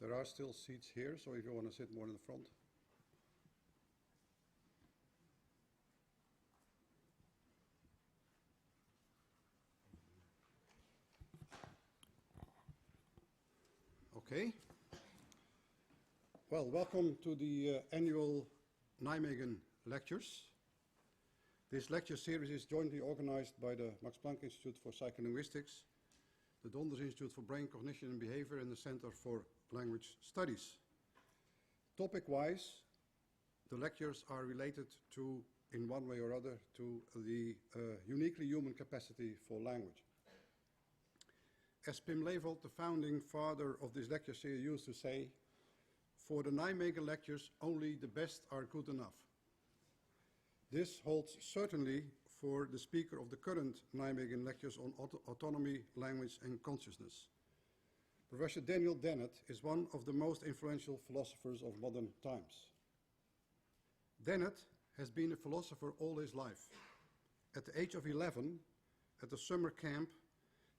There are still seats here, so if you want to sit more in the front. Okay. Well, welcome to the annual Nijmegen lectures. This lecture series is jointly organized by the Max Planck Institute for Psycholinguistics, the Donders Institute for Brain Cognition and Behavior, and the Center for Language Studies. Topic-wise, the lectures are related to, in one way or other, to the uniquely human capacity for language. As Pim Levold, the founding father of this lecture series, used to say, for the Nijmegen lectures, only the best are good enough. This holds certainly for the speaker of the current Nijmegen lectures on autonomy, language, and consciousness. Professor Dennett is one of the most influential philosophers of modern times. Dennett has been a philosopher all his life. At the age of 11, at the summer camp,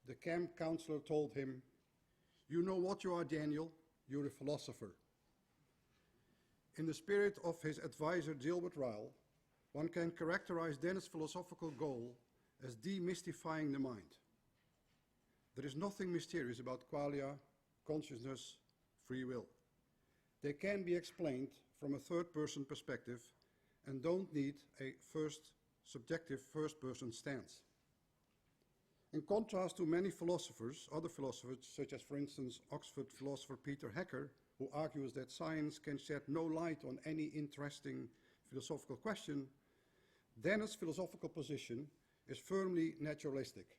the camp counselor told him, "You know what you are, Daniel? You're a philosopher." In the spirit of his advisor Gilbert Ryle, one can characterize Dennett's philosophical goal as demystifying the mind. There is nothing mysterious about qualia, consciousness, free will. They can be explained from a third-person perspective and don't need a subjective first-person stance. In contrast to many philosophers, other philosophers, such as, for instance, Oxford philosopher Peter Hecker, who argues that science can shed no light on any interesting philosophical question, Dennett's philosophical position is firmly naturalistic.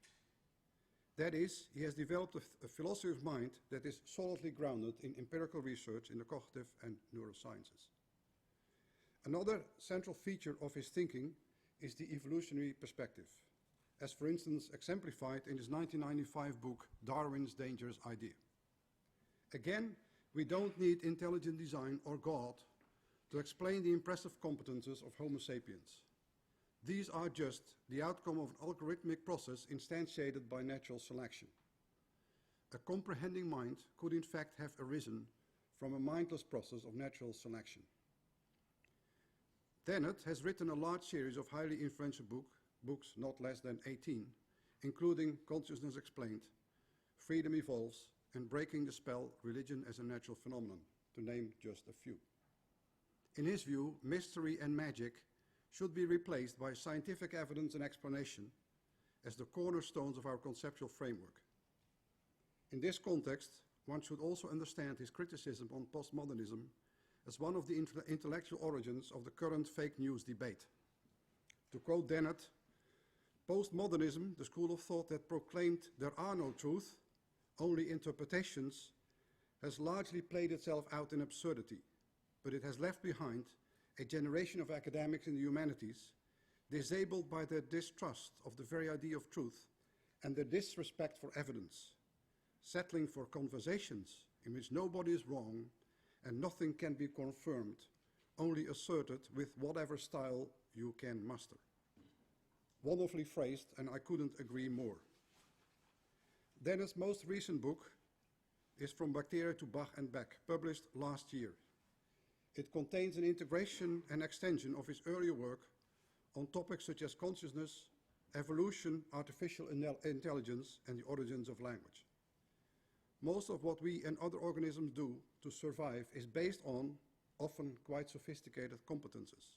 That is, he has developed a philosophy of mind that is solidly grounded in empirical research in the cognitive and neurosciences. Another central feature of his thinking is the evolutionary perspective, as for instance exemplified in his 1995 book, Darwin's Dangerous Idea. Again, we don't need intelligent design or God to explain the impressive competences of Homo sapiens. These are just the outcome of an algorithmic process instantiated by natural selection. A comprehending mind could in fact have arisen from a mindless process of natural selection. Dennett has written a large series of highly influential books, not less than 18, including Consciousness Explained, Freedom Evolves, and Breaking the Spell, Religion as a Natural Phenomenon, to name just a few. In his view, mystery and magic should be replaced by scientific evidence and explanation as the cornerstones of our conceptual framework. In this context, one should also understand his criticism on postmodernism as one of the intellectual origins of the current fake news debate. To quote Dennett, postmodernism, the school of thought that proclaimed there are no truth, only interpretations, has largely played itself out in absurdity, but it has left behind a generation of academics in the humanities disabled by their distrust of the very idea of truth and their disrespect for evidence, settling for conversations in which nobody is wrong and nothing can be confirmed, only asserted with whatever style you can muster. Wonderfully phrased, and I couldn't agree more. Dennett's most recent book is From Bacteria to Bach and Beck, published last year. It contains an integration and extension of his earlier work on topics such as consciousness, evolution, artificial intelligence, and the origins of language. Most of what we and other organisms do to survive is based on often quite sophisticated competences.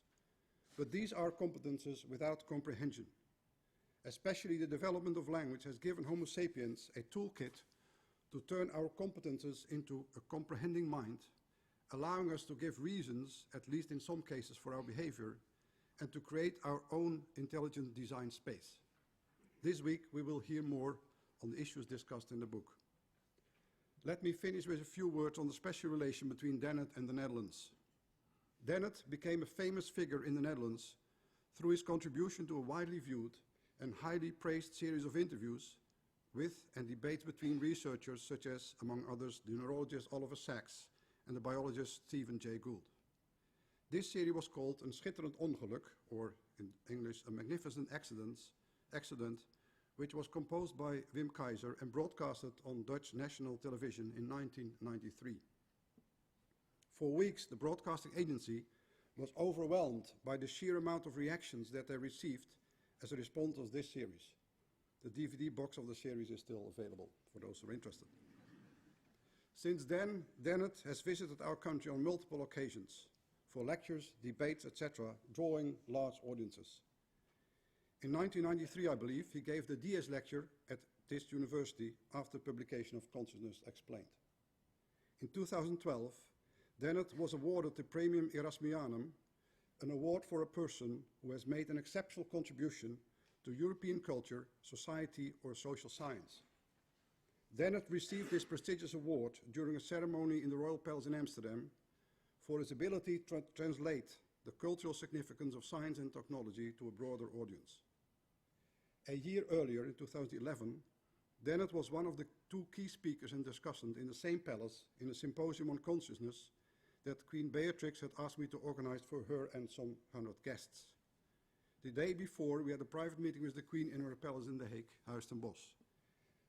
But these are competences without comprehension. Especially the development of language has given Homo sapiens a toolkit to turn our competences into a comprehending mind, allowing us to give reasons, at least in some cases, for our behavior, and to create our own intelligent design space. This week we will hear more on the issues discussed in the book. Let me finish with a few words on the special relation between Dennett and the Netherlands. Dennett became a famous figure in the Netherlands through his contribution to a widely viewed and highly praised series of interviews with and debates between researchers such as, among others, the neurologist Oliver Sacks and the biologist Stephen Jay Gould. This series was called Een Schitterend Ongeluk, or in English, A Magnificent Accident, which was composed by Wim Keizer and broadcasted on Dutch national television in 1993. For weeks, the broadcasting agency was overwhelmed by the sheer amount of reactions that they received as a response of this series. The DVD box of the series is still available for those who are interested. Since then, Dennett has visited our country on multiple occasions for lectures, debates, etc., drawing large audiences. In 1993, I believe, he gave the DS lecture at this university after publication of Consciousness Explained. In 2012, Dennett was awarded the Premium Erasmianum, an award for a person who has made an exceptional contribution to European culture, society, or social science. Dennett received this prestigious award during a ceremony in the Royal Palace in Amsterdam for his ability to translate the cultural significance of science and technology to a broader audience. A year earlier, in 2011, Dennett was one of the two key speakers and discussants in the same palace in a symposium on consciousness that Queen Beatrix had asked me to organize for her and some 100 guests. The day before, we had a private meeting with the Queen in her palace in The Hague, Huis ten Bosch.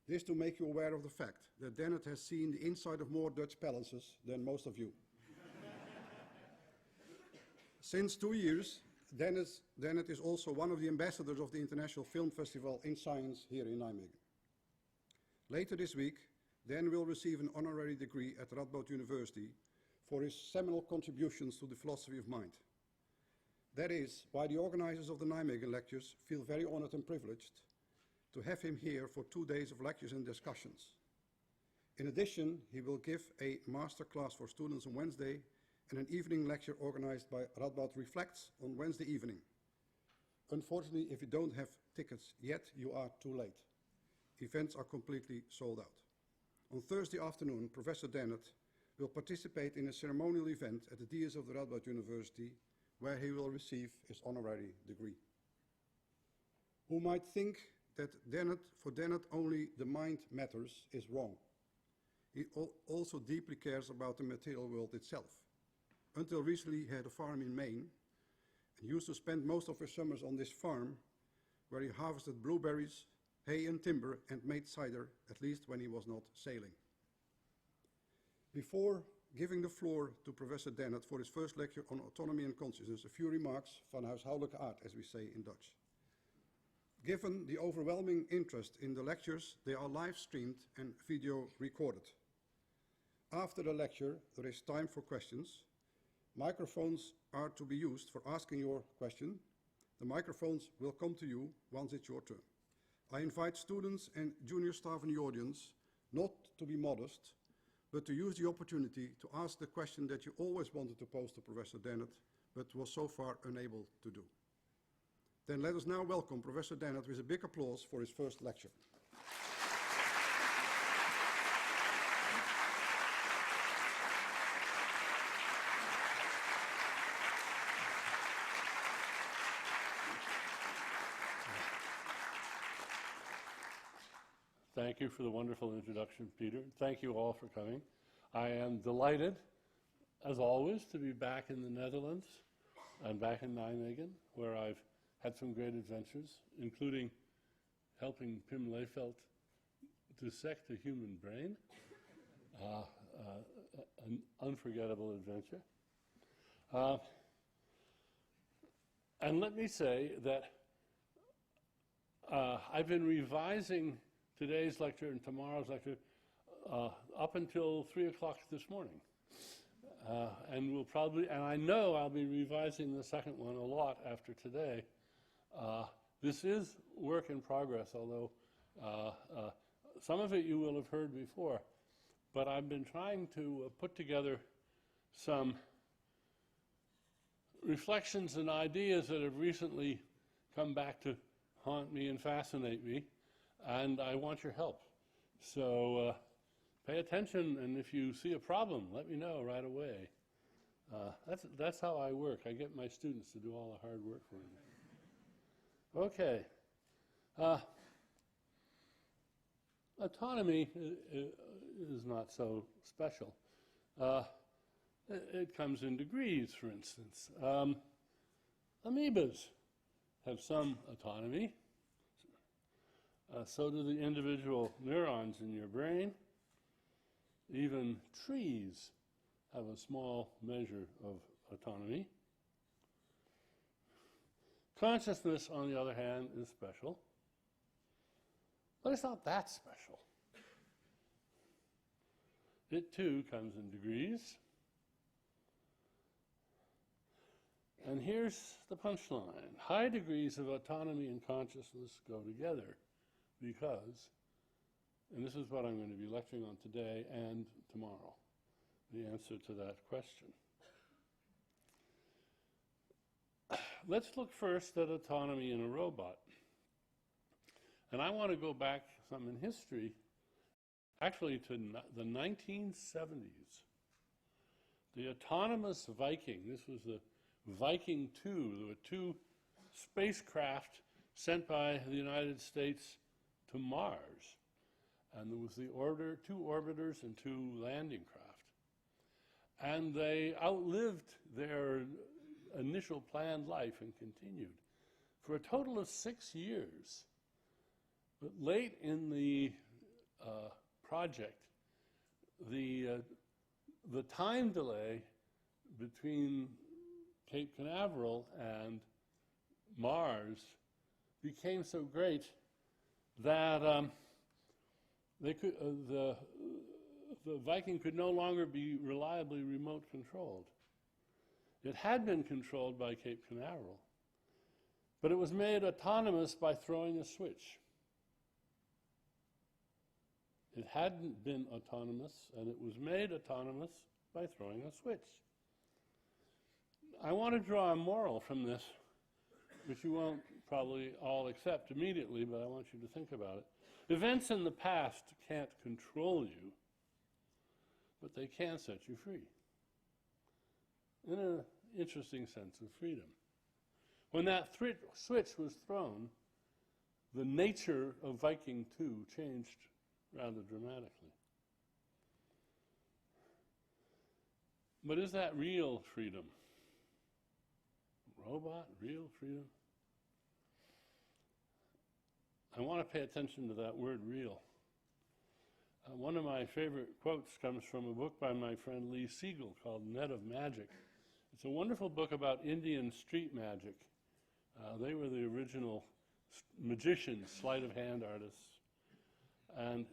This to make you aware of the fact that Dennett has seen the inside of more Dutch palaces than most of you. Since 2 years, Dennett is also one of the ambassadors of the International Film Festival in Science here in Nijmegen. Later this week, Dan will receive an honorary degree at Radboud University for his seminal contributions to the philosophy of mind. That is why the organizers of the Nijmegen lectures feel very honored and privileged to have him here for 2 days of lectures and discussions. In addition, he will give a master class for students on Wednesday and an evening lecture organized by Radboud Reflects on Wednesday evening. Unfortunately, if you don't have tickets yet, you are too late. Events are completely sold out. On Thursday afternoon, Professor Dennett will participate in a ceremonial event at the dais of the Radboud University where he will receive his honorary degree. Who might think that for Dennett only the mind matters is wrong. He also deeply cares about the material world itself. Until recently, he had a farm in Maine and used to spend most of his summers on this farm where he harvested blueberries, hay and timber and made cider, at least when he was not sailing. Before giving the floor to Professor Dennett for his first lecture on autonomy and consciousness, a few remarks van huishoudelijke aard, as we say in Dutch. Given the overwhelming interest in the lectures, they are live streamed and video recorded. After the lecture, there is time for questions. Microphones are to be used for asking your question. The microphones will come to you once it's your turn. I invite students and junior staff in the audience not to be modest, but to use the opportunity to ask the question that you always wanted to pose to Professor Dennett, but was so far unable to do. Then let us now welcome Professor Dennett with a big applause for his first lecture. Thank you for the wonderful introduction, Peter. Thank you all for coming. I am delighted, as always, to be back in the Netherlands and back in Nijmegen, where I've had some great adventures, including helping Pim Leefeld dissect a human brain, an unforgettable adventure. And let me say that I've been revising today's lecture and tomorrow's lecture up until 3 o'clock this morning. And I know I'll be revising the second one a lot after today. This is work in progress, although some of it you will have heard before. But I've been trying to put together some reflections and ideas that have recently come back to haunt me and fascinate me, and I want your help. So pay attention, and if you see a problem, let me know right away. That's how I work. I get my students to do all the hard work for me. Okay. Autonomy is not so special. It comes in degrees, for instance. Amoebas have some autonomy. So do the individual neurons in your brain. Even trees have a small measure of autonomy. Consciousness, on the other hand, is special. But it's not that special. It too comes in degrees. And here's the punchline. High degrees of autonomy and consciousness go together because, and this is what I'm going to be lecturing on today and tomorrow, the answer to that question. Let's look first at autonomy in a robot. And I want to go back some in history, actually to the 1970s. The autonomous Viking, this was the Viking 2, there were 2 spacecraft sent by the United States to Mars. And there was the 2 orbiters and 2 landing craft. And they outlived their initial planned life and continued for a total of 6 years. But late in the project, the time delay between Cape Canaveral and Mars became so great that the Viking could no longer be reliably remote controlled. It had been controlled by Cape Canaveral, but it was made autonomous by throwing a switch. It hadn't been autonomous, and it was made autonomous by throwing a switch. I want to draw a moral from this, which you won't probably all accept immediately, but I want you to think about it. Events in the past can't control you, but they can set you free. In an interesting sense of freedom. When that switch was thrown, the nature of Viking 2 changed rather dramatically. But is that real freedom? Robot, real freedom? I want to pay attention to that word real. One of my favorite quotes comes from a book by my friend Lee Siegel called Net of Magic. It's a wonderful book about Indian street magic. They were the original magicians, sleight of hand artists. And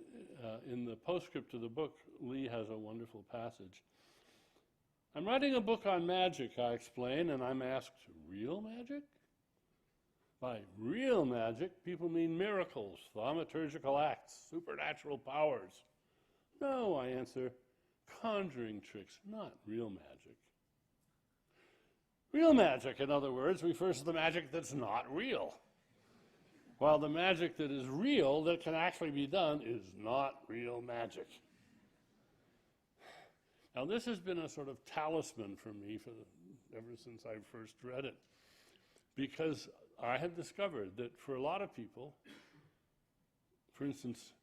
in the postscript to the book, Lee has a wonderful passage. I'm writing a book on magic, I explain, and I'm asked, real magic? By real magic, people mean miracles, thaumaturgical acts, supernatural powers. No, I answer, conjuring tricks, not real magic. Real magic, in other words, refers to the magic that's not real, while the magic that is real, that can actually be done, is not real magic. Now, this has been a sort of talisman for me ever since I first read it, because I have discovered that for a lot of people, for instance,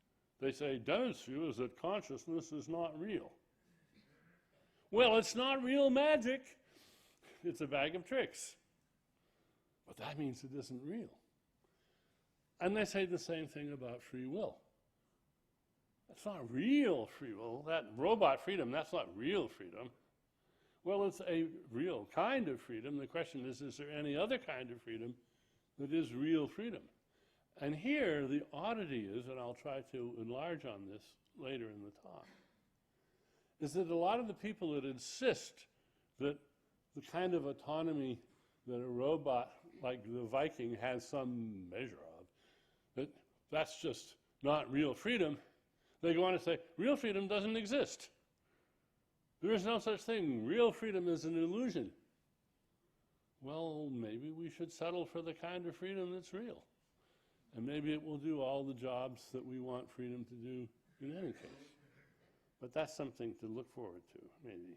they say, Dennett's view is that consciousness is not real. Well, it's not real magic. It's a bag of tricks. But that means it isn't real. And they say the same thing about free will. That's not real free will. That robot freedom, that's not real freedom. Well, it's a real kind of freedom. The question is there any other kind of freedom that is real freedom? And here, the oddity is, and I'll try to enlarge on this later in the talk, is that a lot of the people that insist that the kind of autonomy that a robot like the Viking has some measure of, that's just not real freedom, they go on to say, real freedom doesn't exist. There is no such thing. Real freedom is an illusion. Well, maybe we should settle for the kind of freedom that's real. And maybe it will do all the jobs that we want freedom to do in any case. But that's something to look forward to, maybe.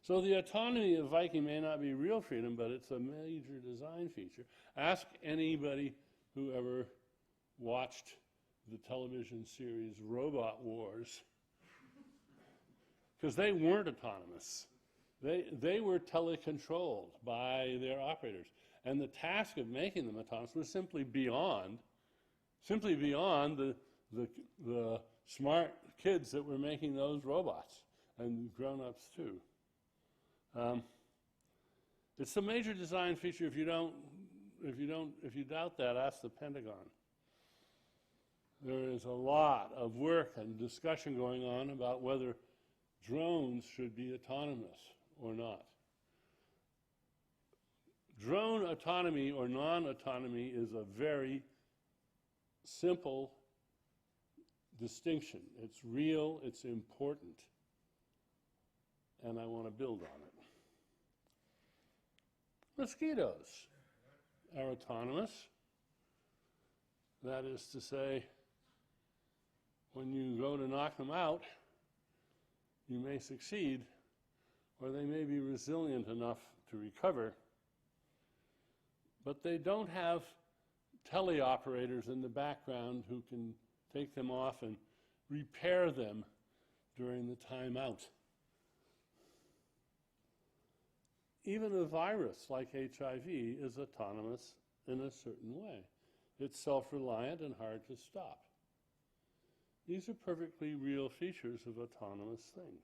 So the autonomy of Viking may not be real freedom, but it's a major design feature. Ask anybody who ever watched the television series Robot Wars, because they weren't autonomous. They were telecontrolled by their operators. And the task of making them autonomous was simply beyond the smart kids that were making those robots. and grown-ups too. It's a major design feature. If you doubt that, ask the Pentagon. There is a lot of work and discussion going on about whether drones should be autonomous or not. Drone autonomy or non-autonomy is a very simple distinction. It's real, it's important, and I want to build on it. Mosquitoes are autonomous. That is to say, when you go to knock them out, you may succeed, or they may be resilient enough to recover, but they don't have teleoperators in the background who can take them off and repair them during the time out. Even a virus like HIV is autonomous in a certain way. It's self-reliant and hard to stop. These are perfectly real features of autonomous things.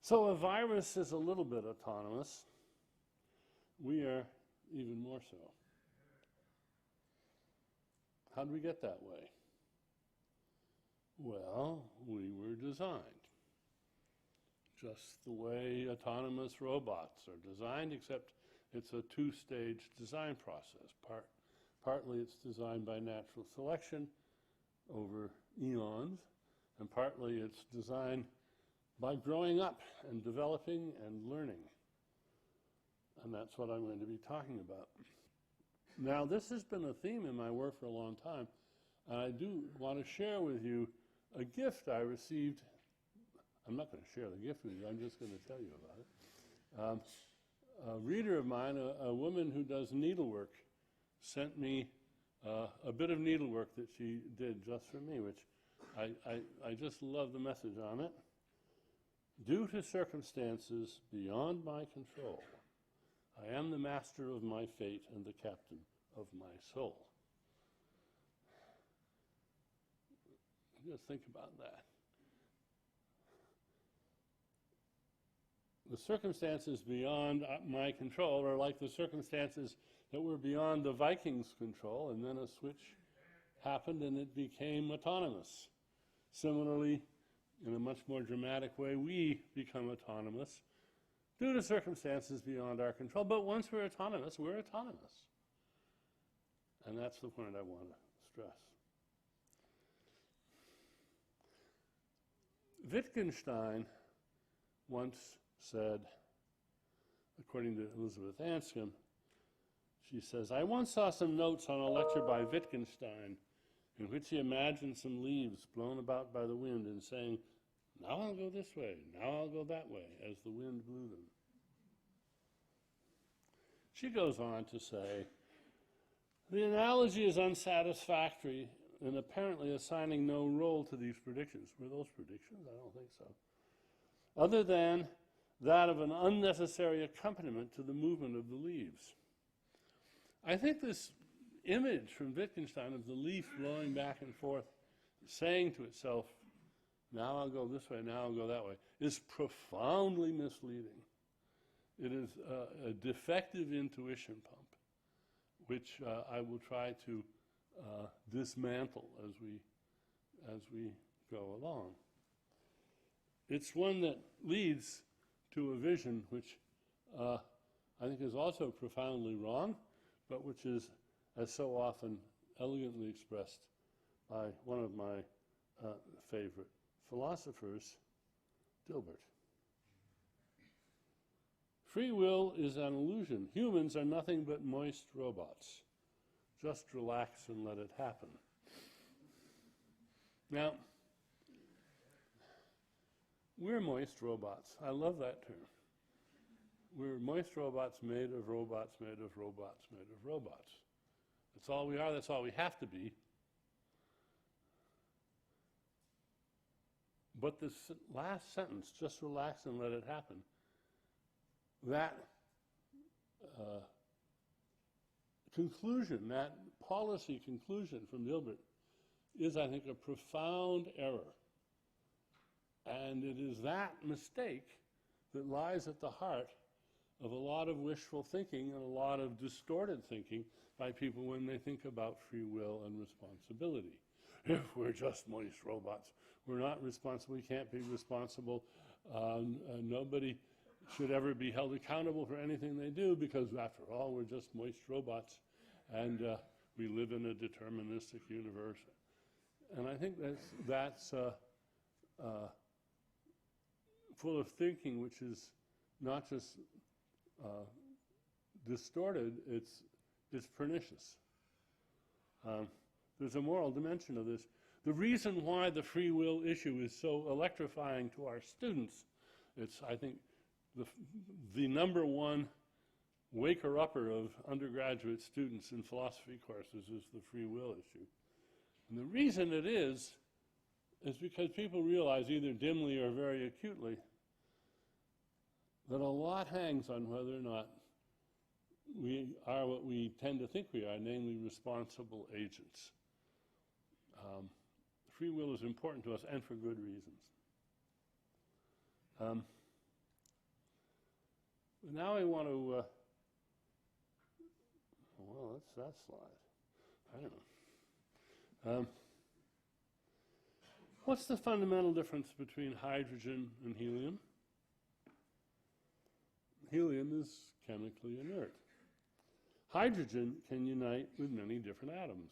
So a virus is a little bit autonomous. We are even more so. How did we get that way? Well, we were designed. Just the way autonomous robots are designed, except it's a two-stage design process. Partly it's designed by natural selection over eons, and partly it's designed by growing up and developing and learning. And that's what I'm going to be talking about. Now, this has been a theme in my work for a long time, and I do want to share with you a gift I received. I'm not going to share the gift with you, I'm just going to tell you about it. A reader of mine, a woman who does needlework, sent me a bit of needlework that she did just for me, which I just love the message on it. Due to circumstances beyond my control, I am the master of my fate and the captain of my soul. Just think about that. The circumstances beyond my control are like the circumstances that were beyond the Vikings' control, and then a switch happened and it became autonomous. Similarly, in a much more dramatic way, we become autonomous due to circumstances beyond our control. But once we're autonomous, we're autonomous. And that's the point I want to stress. Wittgenstein once said, according to Elizabeth Anscombe, she says, I once saw some notes on a lecture by Wittgenstein in which he imagined some leaves blown about by the wind and saying, now I'll go this way, now I'll go that way, as the wind blew them. She goes on to say, the analogy is unsatisfactory in apparently assigning no role to these predictions. Were those predictions? I don't think so. Other than that of an unnecessary accompaniment to the movement of the leaves. I think this image from Wittgenstein of the leaf blowing back and forth, saying to itself, now I'll go this way, now I'll go that way, is profoundly misleading. It is a defective intuition pump, which I will try to dismantle as we go along. It's one that leads to a vision which I think is also profoundly wrong, but which is, as so often, elegantly expressed by one of my favorite philosophers, Dilbert. Free will is an illusion. Humans are nothing but moist robots. Just relax and let it happen. Now, we're moist robots. I love that term. We're moist robots made of robots, made of robots, made of robots. That's all we are, that's all we have to be. But this last sentence, just relax and let it happen, that conclusion, that policy conclusion from Dilbert is, I think, a profound error And it is that mistake that lies at the heart of a lot of wishful thinking and a lot of distorted thinking by people when they think about free will and responsibility. If we're just moist robots, we're not responsible, we can't be responsible, nobody should ever be held accountable for anything they do because, after all, we're just moist robots and we live in a deterministic universe. And I think that's full of thinking which is not just distorted, it's pernicious. There's a moral dimension of this. The reason why the free will issue is so electrifying to our students, it's, I think, the number one waker-upper of undergraduate students in philosophy courses is the free will issue. And the reason it is because people realize, either dimly or very acutely, that a lot hangs on whether or not we are what we tend to think we are, namely responsible agents. Free will is important to us, and for good reasons. Now I want to, well, that's that slide. I don't know. What's the fundamental difference between hydrogen and helium? Helium is chemically inert. Hydrogen can unite with many different atoms.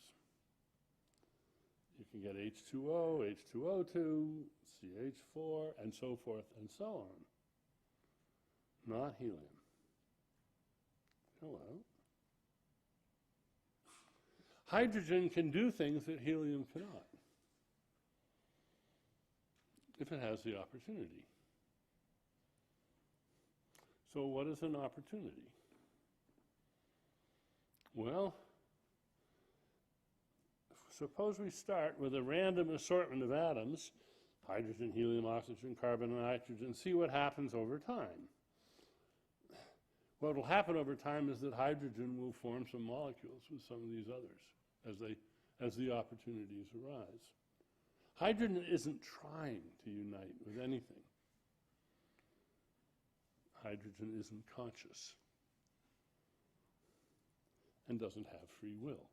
You can get H2O, H2O2, CH4, and so forth and so on. Not helium. Hello. Hydrogen can do things that helium cannot, if it has the opportunity. So what is an opportunity? Well, suppose we start with a random assortment of atoms, hydrogen, helium, oxygen, carbon, and nitrogen, see what happens over time. What will happen over time is that hydrogen will form some molecules with some of these others as the opportunities arise. Hydrogen isn't trying to unite with anything. Hydrogen isn't conscious and doesn't have free will.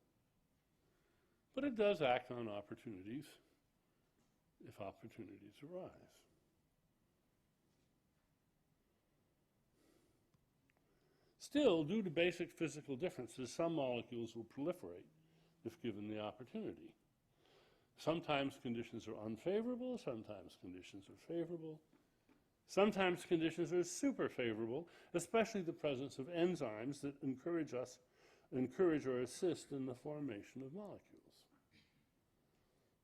But it does act on opportunities if opportunities arise. Still, due to basic physical differences, some molecules will proliferate if given the opportunity. Sometimes conditions are unfavorable, sometimes conditions are favorable. Sometimes conditions are super favorable, especially the presence of enzymes that encourage or assist in the formation of molecules.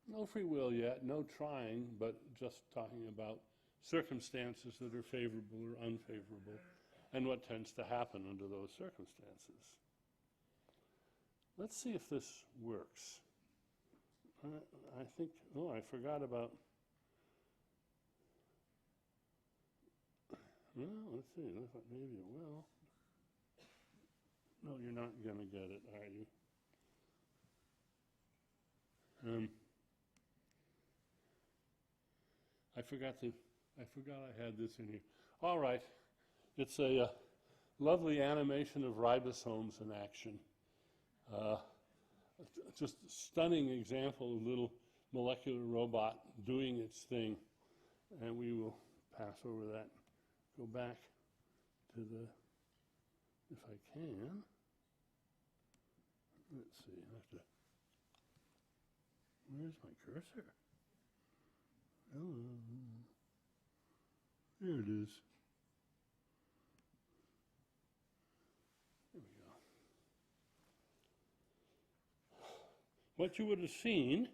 No free will yet, no trying, but just talking about circumstances that are favorable or unfavorable and what tends to happen under those circumstances. Let's see if this works. I think, oh, I forgot about, well, let's see, maybe it will. No, you're not going to get it, are you? I forgot I had this in here. All right, it's a lovely animation of ribosomes in action. Just a stunning example of a little molecular robot doing its thing. And we will pass over that. Go back to the, if I can. Let's see, I have to, where's my cursor? Oh, there it is. There we go. What you would have seen,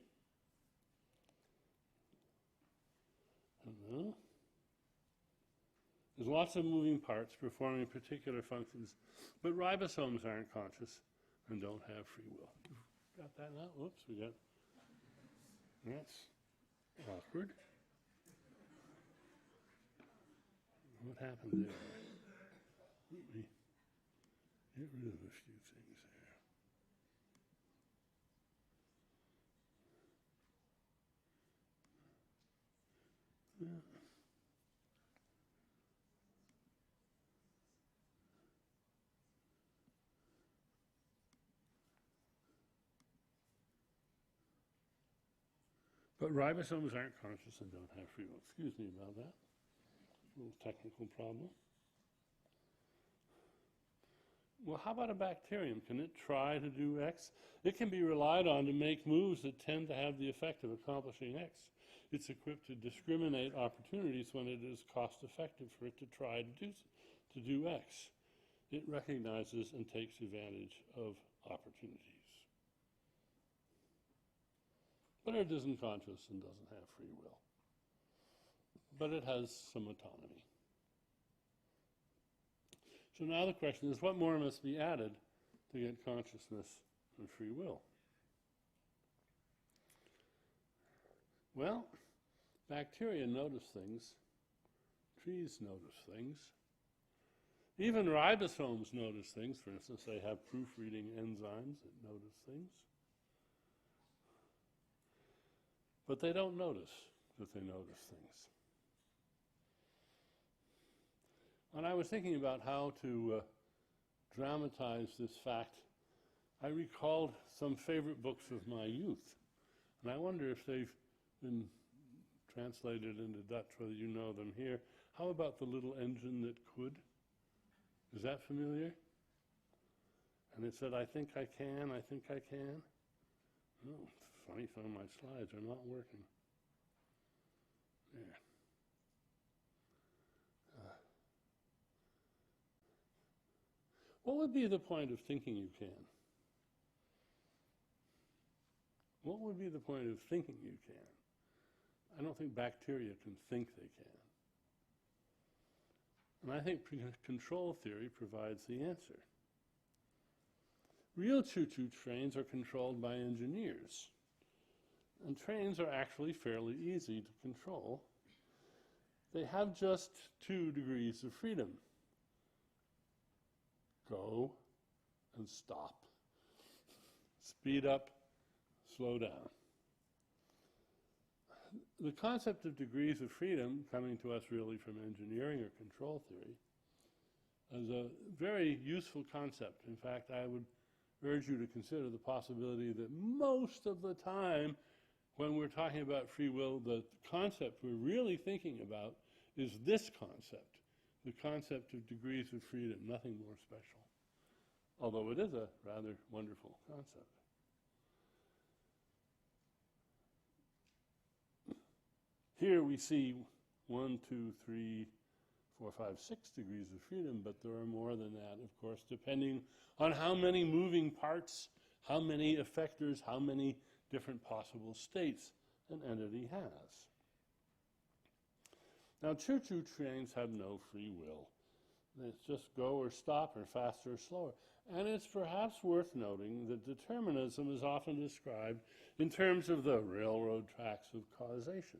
there's lots of moving parts performing particular functions, but ribosomes aren't conscious and don't have free will. Got that now? Whoops, we got, that's awkward. What happened there? Let me get rid of a few things there. Yeah. But ribosomes aren't conscious and don't have free will. Excuse me about that. A little technical problem. Well, how about a bacterium? Can it try to do X? It can be relied on to make moves that tend to have the effect of accomplishing X. It's equipped to discriminate opportunities when it is cost effective for it to try to do X. It recognizes and takes advantage of opportunities. But it isn't conscious and doesn't have free will. But it has some autonomy. So now the question is, what more must be added to get consciousness and free will? Well, bacteria notice things. Trees notice things. Even ribosomes notice things. For instance, they have proofreading enzymes that notice things. But they don't notice that they notice things. When I was thinking about how to dramatize this fact, I recalled some favorite books of my youth. And I wonder if they've been translated into Dutch, whether you know them here. How about The Little Engine That Could? Is that familiar? And it said, I think I can, I think I can. Oh, it's funny, some of my slides are not working. There. What would be the point of thinking you can? What would be the point of thinking you can? I don't think bacteria can think they can. And I think control theory provides the answer. Real choo-choo trains are controlled by engineers. And trains are actually fairly easy to control. They have just 2 degrees of freedom. Go and stop. Speed up, slow down. The concept of degrees of freedom, coming to us really from engineering or control theory, is a very useful concept. In fact, I would urge you to consider the possibility that most of the time when we're talking about free will, the concept we're really thinking about is this concept, the concept of degrees of freedom, nothing more special. Although it is a rather wonderful concept. Here we see 1, 2, 3, 4, 5, 6 degrees of freedom, but there are more than that, of course, depending on how many moving parts, how many effectors, how many different possible states an entity has. Now, choo-choo trains have no free will. It's just go or stop or faster or slower. And it's perhaps worth noting that determinism is often described in terms of the railroad tracks of causation.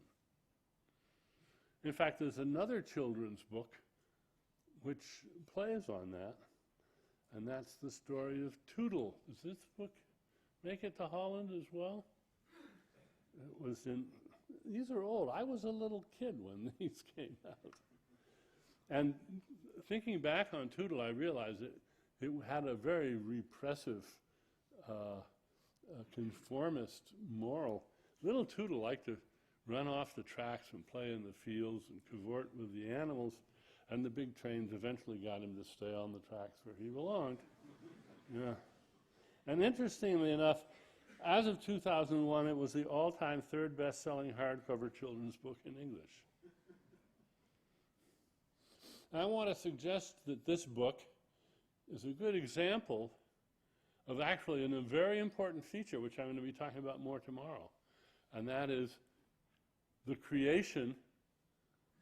In fact, there's another children's book which plays on that, and that's the story of Tootle. Does this book make it to Holland as well? It was in, these are old. I was a little kid when these came out. And thinking back on Tootle, I realized it had a very repressive, conformist moral. Little Tootle liked to run off the tracks and play in the fields and cavort with the animals, and the big trains eventually got him to stay on the tracks where he belonged. Yeah. And interestingly enough, as of 2001, it was the all-time 3rd best-selling hardcover children's book in English. I want to suggest that this book is a good example of actually a very important feature, which I'm going to be talking about more tomorrow, and that is the creation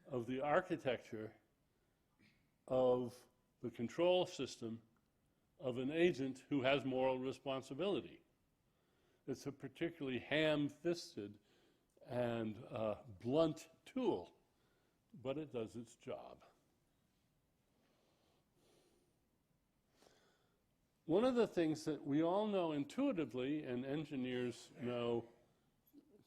of the architecture of the control system of an agent who has moral responsibility. It's a particularly ham-fisted and blunt tool, but it does its job. One of the things that we all know intuitively, and engineers know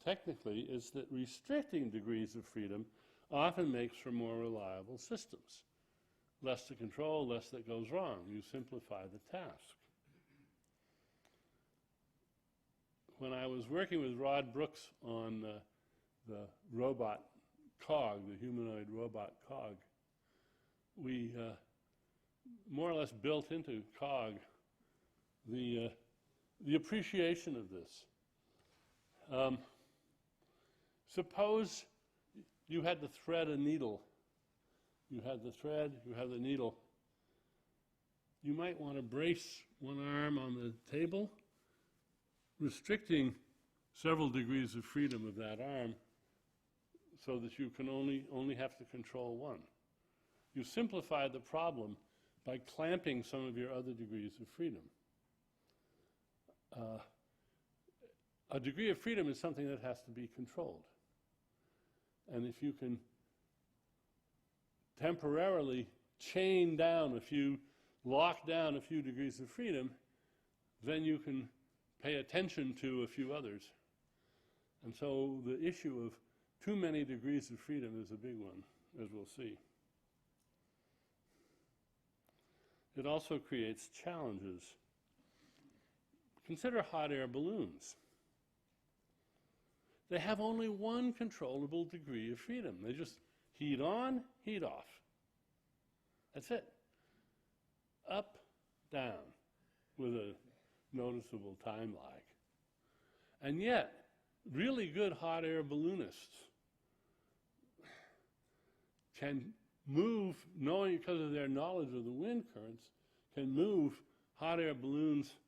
technically, is that restricting degrees of freedom often makes for more reliable systems. Less to control, less that goes wrong. You simplify the task. When I was working with Rod Brooks on the robot cog, the humanoid robot cog, we more or less built into cog the appreciation of this. Suppose you had to thread a needle. You had the thread, you have the needle. You might want to brace one arm on the table, restricting several degrees of freedom of that arm so that you can only have to control one. You simplify the problem by clamping some of your other degrees of freedom. A degree of freedom is something that has to be controlled. And if you can temporarily lock down a few degrees of freedom, then you can pay attention to a few others. And so the issue of too many degrees of freedom is a big one, as we'll see. It also creates challenges. Consider hot air balloons. They have only one controllable degree of freedom. They just heat on, heat off. That's it. Up, down, with a noticeable time lag. And yet, really good hot air balloonists can move, knowing because of their knowledge of the wind currents, can move hot air balloons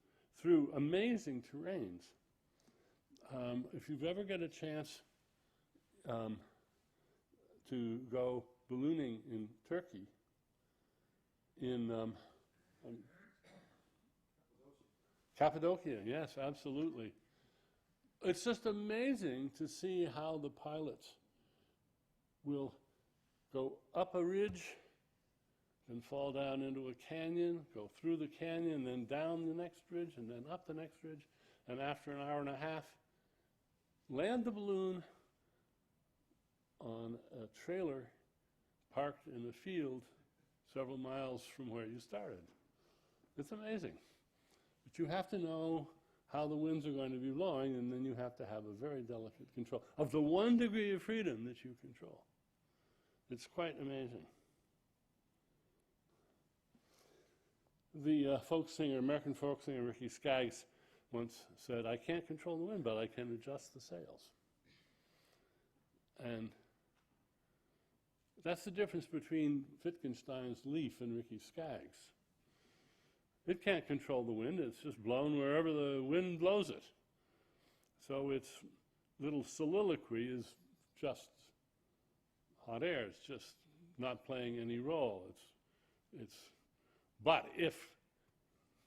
through amazing terrains. If you've ever got a chance to go ballooning in Turkey, in Cappadocia, yes, absolutely. It's just amazing to see how the pilots will go up a ridge and fall down into a canyon, go through the canyon, then down the next ridge, and then up the next ridge, and after an hour and a half, land the balloon on a trailer parked in a field several miles from where you started. It's amazing. But you have to know how the winds are going to be blowing, and then you have to have a very delicate control of the 1 degree of freedom that you control. It's quite amazing. The American folk singer Ricky Skaggs once said, "I can't control the wind, but I can adjust the sails." And that's the difference between Wittgenstein's Leaf and Ricky Skaggs. It can't control the wind, it's just blown wherever the wind blows it. So its little soliloquy is just hot air, it's just not playing any role. But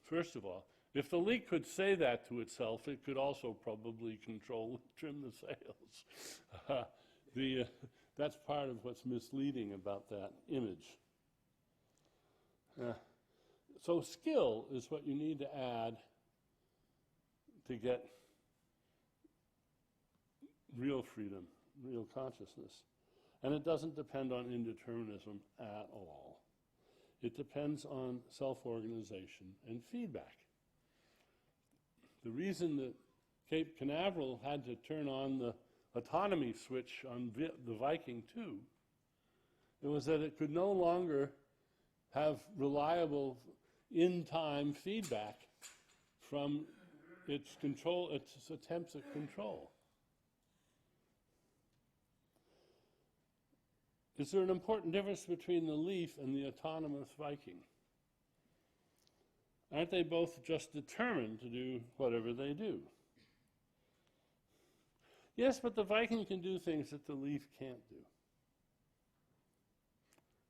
first of all, if the leak could say that to itself, it could also probably trim the sails. That's part of what's misleading about that image. So skill is what you need to add to get real freedom, real consciousness. And it doesn't depend on indeterminism at all. It depends on self-organization and feedback. The reason that Cape Canaveral had to turn on the autonomy switch on the Viking II, it was that it could no longer have reliable in-time feedback from its attempts at control. Is there an important difference between the Leaf and the autonomous Viking? Aren't they both just determined to do whatever they do? Yes, but the Viking can do things that the Leaf can't do.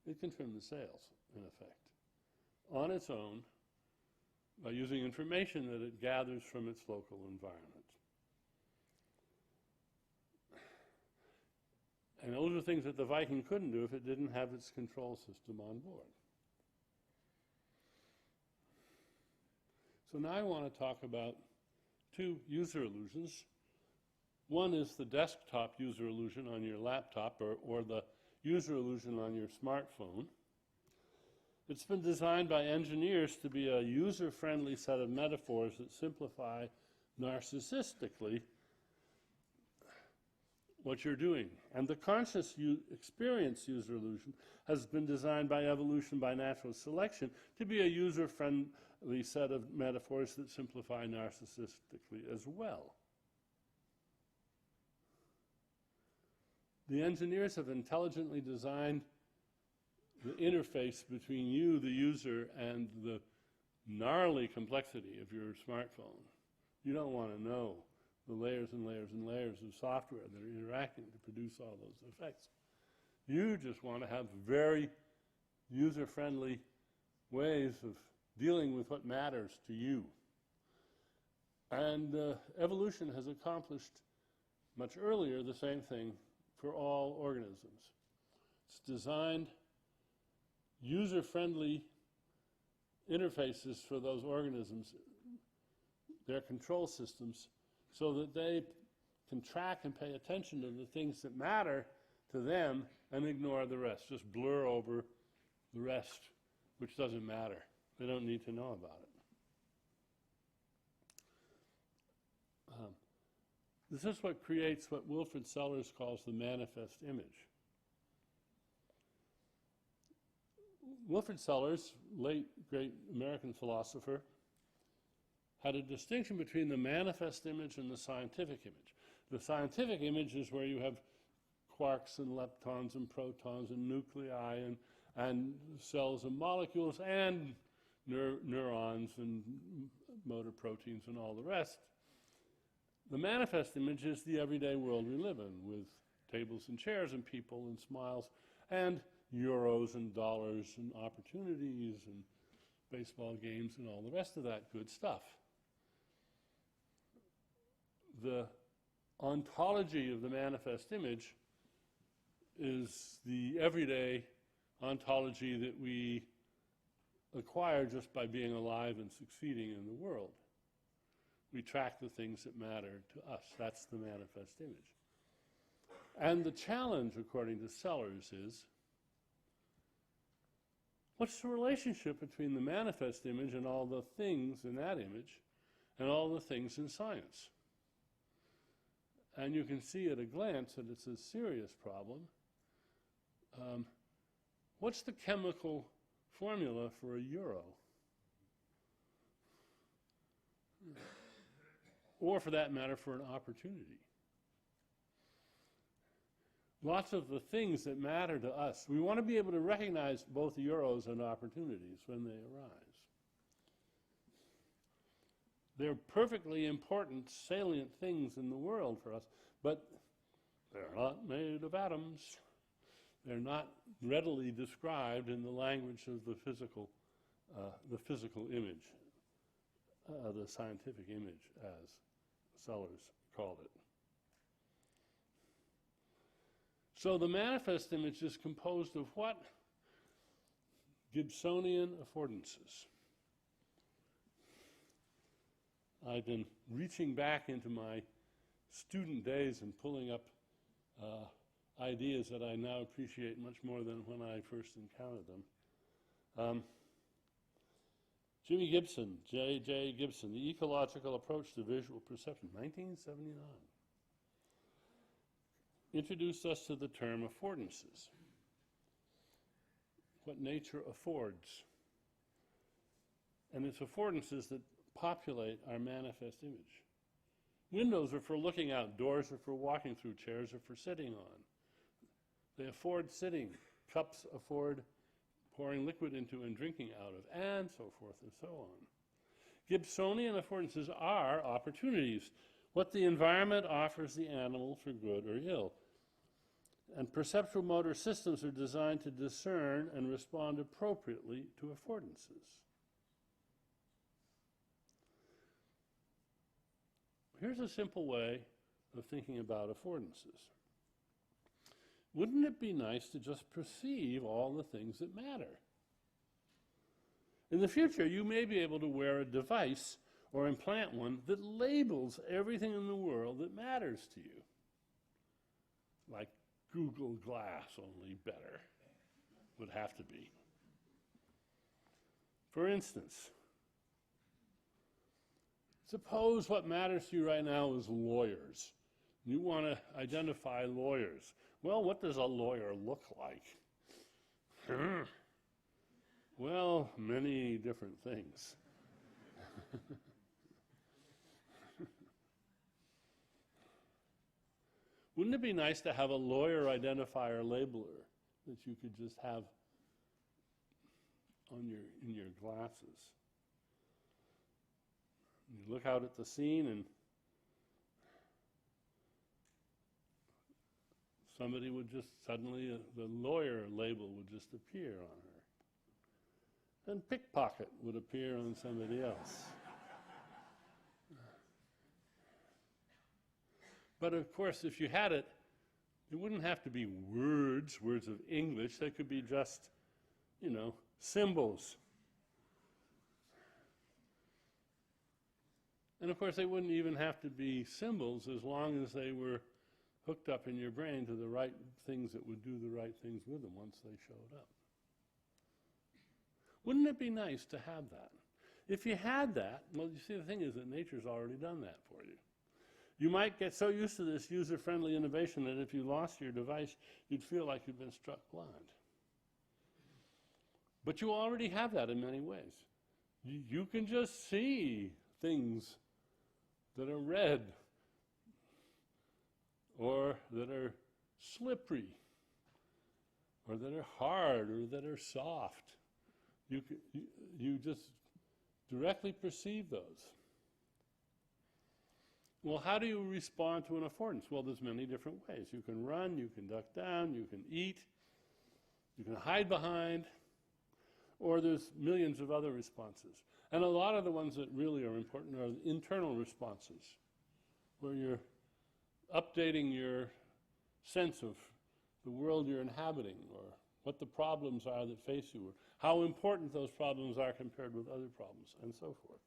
It can trim the sails, in effect, on its own, by using information that it gathers from its local environment. And those are things that the Viking couldn't do if it didn't have its control system on board. So now I want to talk about 2 user illusions. One is the desktop user illusion on your laptop or the user illusion on your smartphone. It's been designed by engineers to be a user-friendly set of metaphors that simplify narcissistically what you're doing. And the conscious experience user illusion has been designed by evolution, by natural selection, to be a user-friendly set of metaphors that simplify narcissistically as well. The engineers have intelligently designed the interface between you, the user, and the gnarly complexity of your smartphone. You don't want to know the layers and layers and layers of software that are interacting to produce all those effects. You just want to have very user-friendly ways of dealing with what matters to you. And evolution has accomplished much earlier the same thing for all organisms. It's designed user-friendly interfaces for those organisms, their control systems, so that they can track and pay attention to the things that matter to them and ignore the rest, just blur over the rest, which doesn't matter. They don't need to know about it. This is what creates what Wilfrid Sellars calls the manifest image. Wilfrid Sellars, late great American philosopher, had a distinction between the manifest image and the scientific image. The scientific image is where you have quarks and leptons and protons and nuclei and cells and molecules and neurons and motor proteins and all the rest. The manifest image is the everyday world we live in, with tables and chairs and people and smiles and euros and dollars and opportunities and baseball games and all the rest of that good stuff. The ontology of the manifest image is the everyday ontology that we acquire just by being alive and succeeding in the world. We track the things that matter to us. That's the manifest image. And the challenge, according to Sellars, is what's the relationship between the manifest image and all the things in that image and all the things in science? And you can see at a glance that it's a serious problem. What's the chemical formula for a euro? Or, for that matter, for an opportunity. Lots of the things that matter to us, we want to be able to recognize both euros and opportunities when they arise. They're perfectly important, salient things in the world for us, but they're not made of atoms. They're not readily described in the language of the physical image, the scientific image, as Sellars called it. So the manifest image is composed of what? Gibsonian affordances. I've been reaching back into my student days and pulling up ideas that I now appreciate much more than when I first encountered them. Jimmy Gibson, J.J. Gibson, The Ecological Approach to Visual Perception, 1979, introduced us to the term affordances. What nature affords. And it's affordances that populate our manifest image. Windows are for looking out, doors are for walking through, chairs are for sitting on. They afford sitting, cups afford pouring liquid into and drinking out of, and so forth and so on. Gibsonian affordances are opportunities, what the environment offers the animal for good or ill. And perceptual motor systems are designed to discern and respond appropriately to affordances. Here's a simple way of thinking about affordances. Wouldn't it be nice to just perceive all the things that matter? In the future, you may be able to wear a device or implant one that labels everything in the world that matters to you. Like Google Glass, only better. Would have to be. For instance, suppose what matters to you right now is lawyers. You want to identify lawyers. Well, what does a lawyer look like? Well, many different things. Wouldn't it be nice to have a lawyer identifier labeler that you could just have on in your glasses? You look out at the scene and somebody would just suddenly, the lawyer label would just appear on her. And pickpocket would appear on somebody else. But of course, if you had it, it wouldn't have to be words of English. They could be just, symbols. And of course, they wouldn't even have to be symbols as long as they were hooked up in your brain to the right things that would do the right things with them once they showed up. Wouldn't it be nice to have that? If you had that, well, you see, the thing is that nature's already done that for you. You might get so used to this user-friendly innovation that if you lost your device, you'd feel like you'd been struck blind. But you already have that in many ways. You can just see things that are red or that are slippery or that are hard or that are soft. You just directly perceive those. Well, how do you respond to an affordance? Well, there's many different ways. You can run, you can duck down, you can eat, you can hide behind, or there's millions of other responses. And a lot of the ones that really are important are internal responses, where you're updating your sense of the world you're inhabiting, or what the problems are that face you, or how important those problems are compared with other problems, and so forth.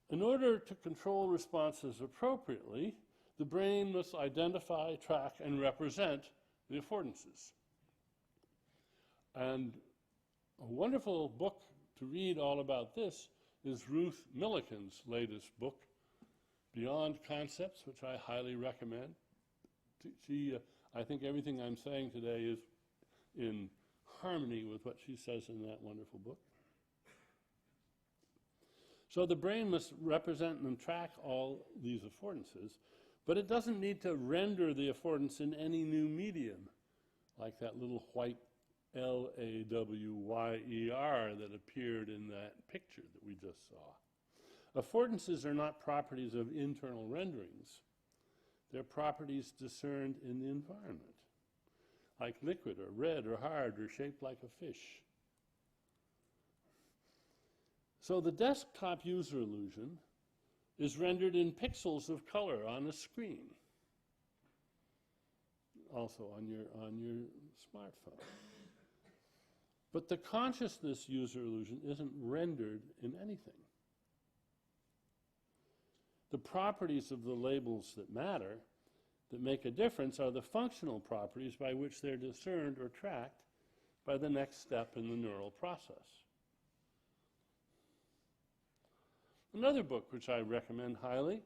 In order to control responses appropriately, the brain must identify, track, and represent the affordances. And a wonderful book to read all about this is Ruth Millikan's latest book, Beyond Concepts, which I highly recommend. I think everything I'm saying today is in harmony with what she says in that wonderful book. So the brain must represent and track all these affordances, but it doesn't need to render the affordance in any new medium, like that little white LAWYER that appeared in that picture that we just saw. Affordances are not properties of internal renderings. They're properties discerned in the environment, like liquid or red or hard or shaped like a fish. So the desktop user illusion is rendered in pixels of color on a screen, also on your smartphone. But the consciousness user illusion isn't rendered in anything. The properties of the labels that matter, that make a difference, are the functional properties by which they're discerned or tracked by the next step in the neural process. Another book which I recommend highly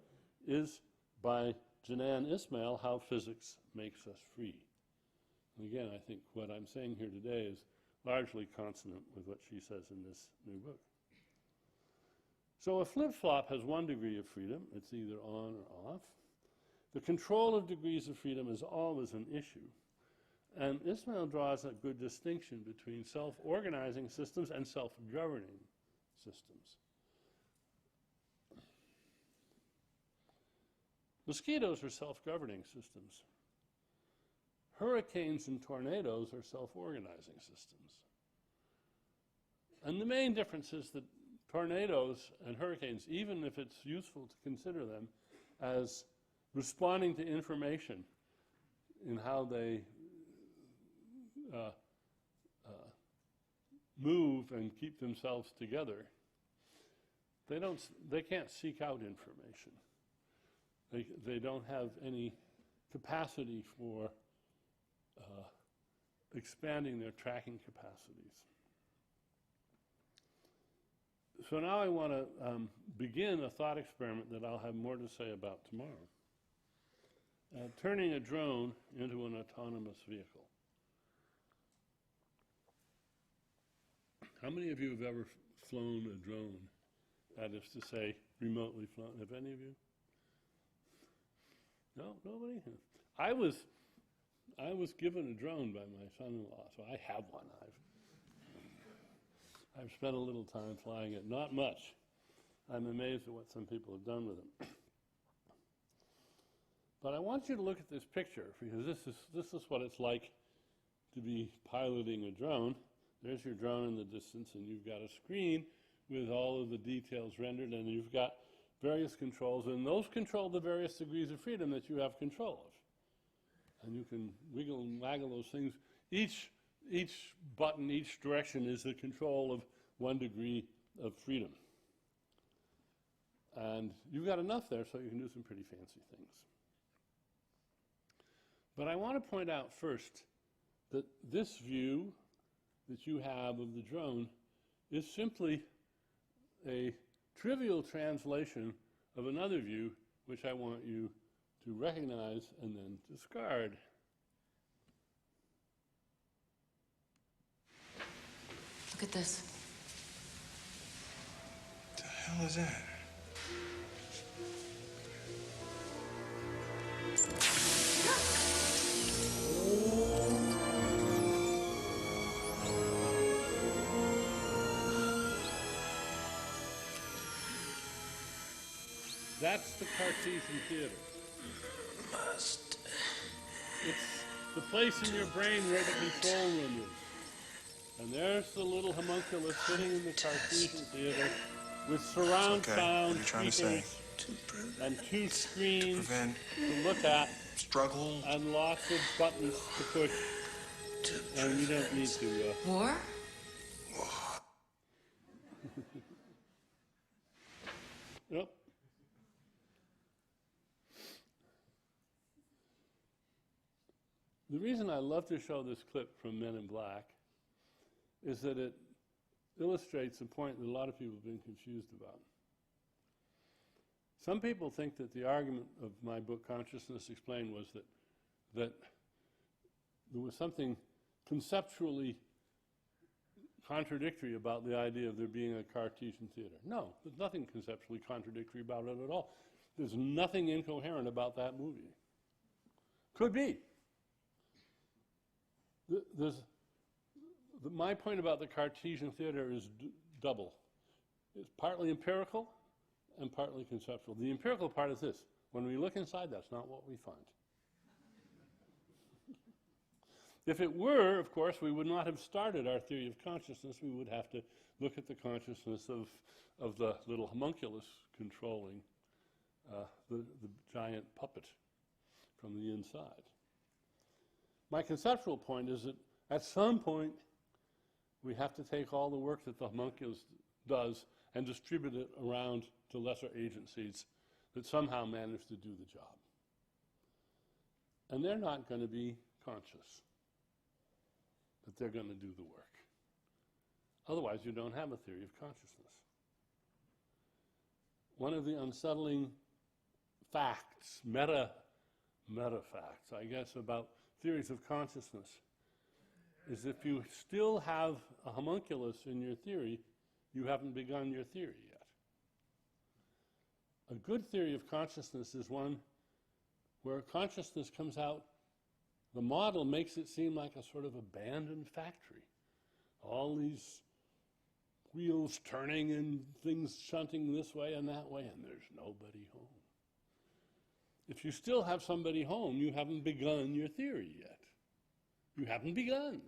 is by Janan Ismail, How Physics Makes Us Free. And again, I think what I'm saying here today is largely consonant with what she says in this new book. So a flip-flop has one degree of freedom. It's either on or off. The control of degrees of freedom is always an issue. And Ismail draws a good distinction between self-organizing systems and self-governing systems. Mosquitoes are self-governing systems. Hurricanes and tornadoes are self-organizing systems. And the main difference is that tornadoes and hurricanes, even if it's useful to consider them as responding to information in how they move and keep themselves together, they can't seek out information. They don't have any capacity for expanding their tracking capacities. So now I want to begin a thought experiment that I'll have more to say about tomorrow. turning a drone into an autonomous vehicle. How many of you have ever flown a drone? That is to say, remotely flown. Have any of you? No, nobody. I was given a drone by my son-in-law, so I have one. I've spent a little time flying it, not much. I'm amazed at what some people have done with it. But I want you to look at this picture, because this is what it's like to be piloting a drone. There's your drone in the distance, and you've got a screen with all of the details rendered, and you've got various controls, and those control the various degrees of freedom that you have control of. And you can wiggle and waggle those things. Each button, each direction is the control of 1 degree of freedom. And you've got enough there so you can do some pretty fancy things. But I want to point out first that this view that you have of the drone is simply a trivial translation of another view which I want you to recognize and then discard. Look at this. What the hell is that? That's the Cartesian theater. Must. It's the place in your brain where the control room is. And there's the little homunculus sitting in the Cartesian theater with surround sound speakers and 2 screens to look at, struggle, and lots of buttons to push. And you don't need to. War? Yep. The reason I love to show this clip from Men in Black is that it illustrates a point that a lot of people have been confused about. Some people think that the argument of my book, Consciousness Explained, was that there was something conceptually contradictory about the idea of there being a Cartesian theater. No, there's nothing conceptually contradictory about it at all. There's nothing incoherent about that movie. Could be. My point about the Cartesian theater is double. It's partly empirical and partly conceptual. The empirical part is this. When we look inside, that's not what we find. If it were, of course, we would not have started our theory of consciousness. We would have to look at the consciousness of the little homunculus controlling the giant puppet from the inside. My conceptual point is that at some point we have to take all the work that the homunculus does and distribute it around to lesser agencies that somehow manage to do the job. And they're not going to be conscious, but they're going to do the work. Otherwise, you don't have a theory of consciousness. One of the unsettling facts, meta facts, I guess, about theories of consciousness is if you still have a homunculus in your theory, you haven't begun your theory yet. A good theory of consciousness is one where consciousness comes out, the model makes it seem like a sort of abandoned factory. All these wheels turning and things shunting this way and that way, and there's nobody home. If you still have somebody home, you haven't begun your theory yet. You haven't begun.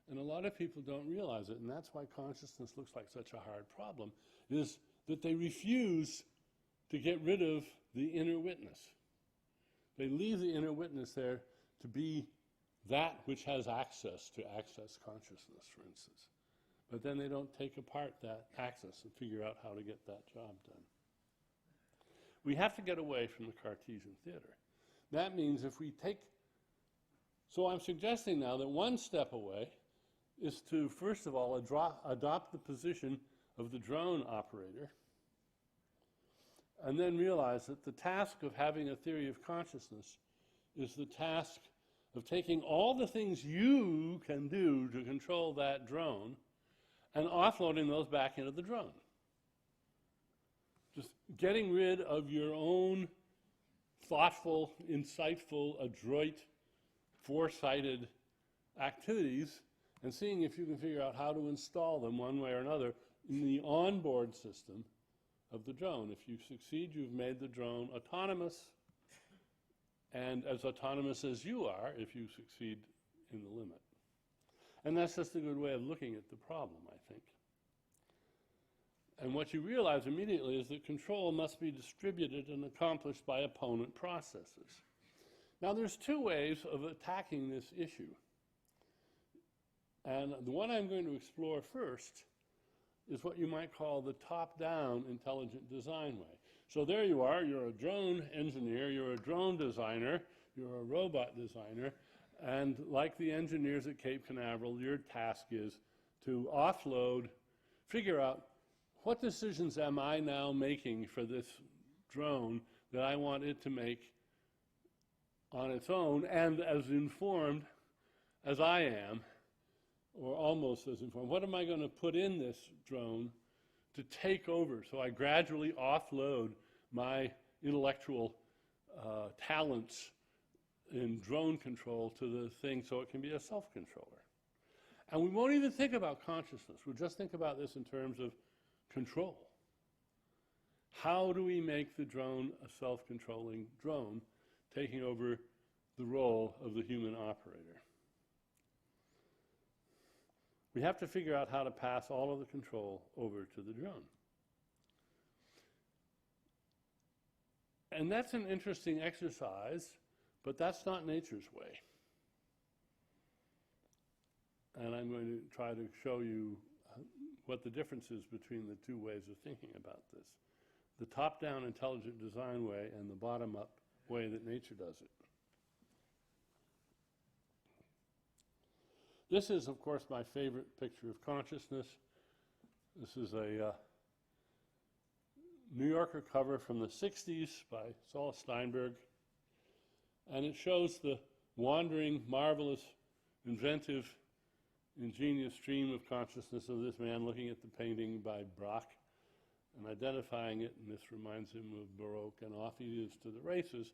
And a lot of people don't realize it, and that's why consciousness looks like such a hard problem, is that they refuse to get rid of the inner witness. They leave the inner witness there to be that which has access to access consciousness, for instance. But then they don't take apart that access and figure out how to get that job done. We have to get away from the Cartesian theater. That means if we take... So I'm suggesting now that one step away is to, first of all, adopt the position of the drone operator, and then realize that the task of having a theory of consciousness is the task of taking all the things you can do to control that drone and offloading those back into the drone. Just getting rid of your own thoughtful, insightful, adroit, foresighted activities and seeing if you can figure out how to install them one way or another in the onboard system of the drone. If you succeed, you've made the drone autonomous, and as autonomous as you are if you succeed in the limit. And that's just a good way of looking at the problem, I think. And what you realize immediately is that control must be distributed and accomplished by opponent processes. Now, there's two ways of attacking this issue. And the one I'm going to explore first is what you might call the top-down intelligent design way. So there you are, you're a drone engineer, you're a drone designer, you're a robot designer, and like the engineers at Cape Canaveral, your task is to offload, figure out what decisions am I now making for this drone that I want it to make on its own and as informed as I am, or almost as informed. What am I going to put in this drone to take over so I gradually offload my intellectual talents in drone control to the thing so it can be a self-controller? And we won't even think about consciousness. We'll just think about this in terms of control. How do we make the drone a self-controlling drone, taking over the role of the human operator? We have to figure out how to pass all of the control over to the drone. And that's an interesting exercise, but that's not nature's way. And I'm going to try to show you what the difference is between the two ways of thinking about this. The top-down intelligent design way and the bottom-up way that nature does it. This is, of course, my favorite picture of consciousness. This is a New Yorker cover from the 60s by Saul Steinberg. And it shows the wandering, marvelous, inventive, ingenious stream of consciousness of this man looking at the painting by Braque and identifying it, and this reminds him of Baroque, and off he is to the races.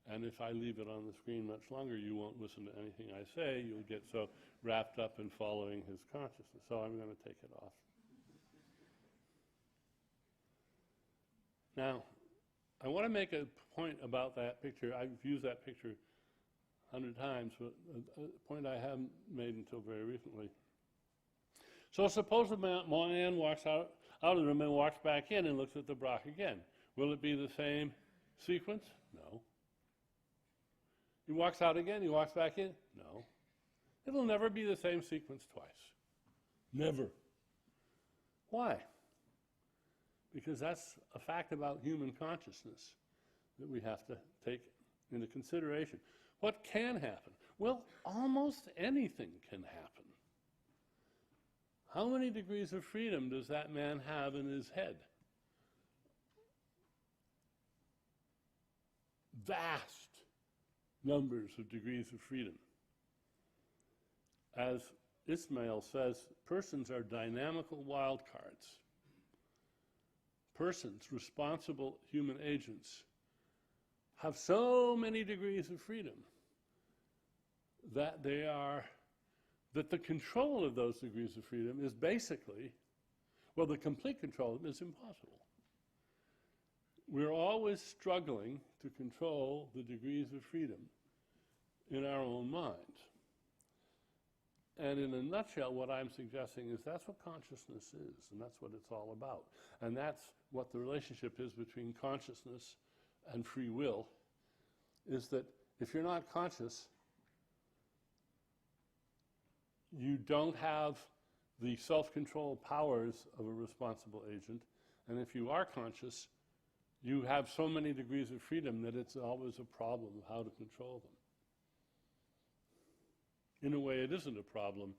And if I leave it on the screen much longer, you won't listen to anything I say. You'll get so wrapped up in following his consciousness. So I'm going to take it off. Now, I want to make a point about that picture. I've used that picture 100 times, but a point I haven't made until very recently. So suppose a man walks out of the room and walks back in and looks at the Braque again. Will it be the same sequence? No. He walks out again, he walks back in? No. It'll never be the same sequence twice. Never. Why? Because that's a fact about human consciousness that we have to take into consideration. What can happen? Well, almost anything can happen. How many degrees of freedom does that man have in his head? Vast numbers of degrees of freedom. As Ismail says, persons are dynamical wildcards. Persons, responsible human agents, have so many degrees of freedom that the control of those degrees of freedom is basically, well, the complete control of them is impossible. We're always struggling to control the degrees of freedom in our own minds. And in a nutshell, what I'm suggesting is that's what consciousness is, and that's what it's all about. And that's what the relationship is between consciousness and free will, is that if you're not conscious, you don't have the self-control powers of a responsible agent, and if you are conscious, you have so many degrees of freedom that it's always a problem of how to control them. In a way, it isn't a problem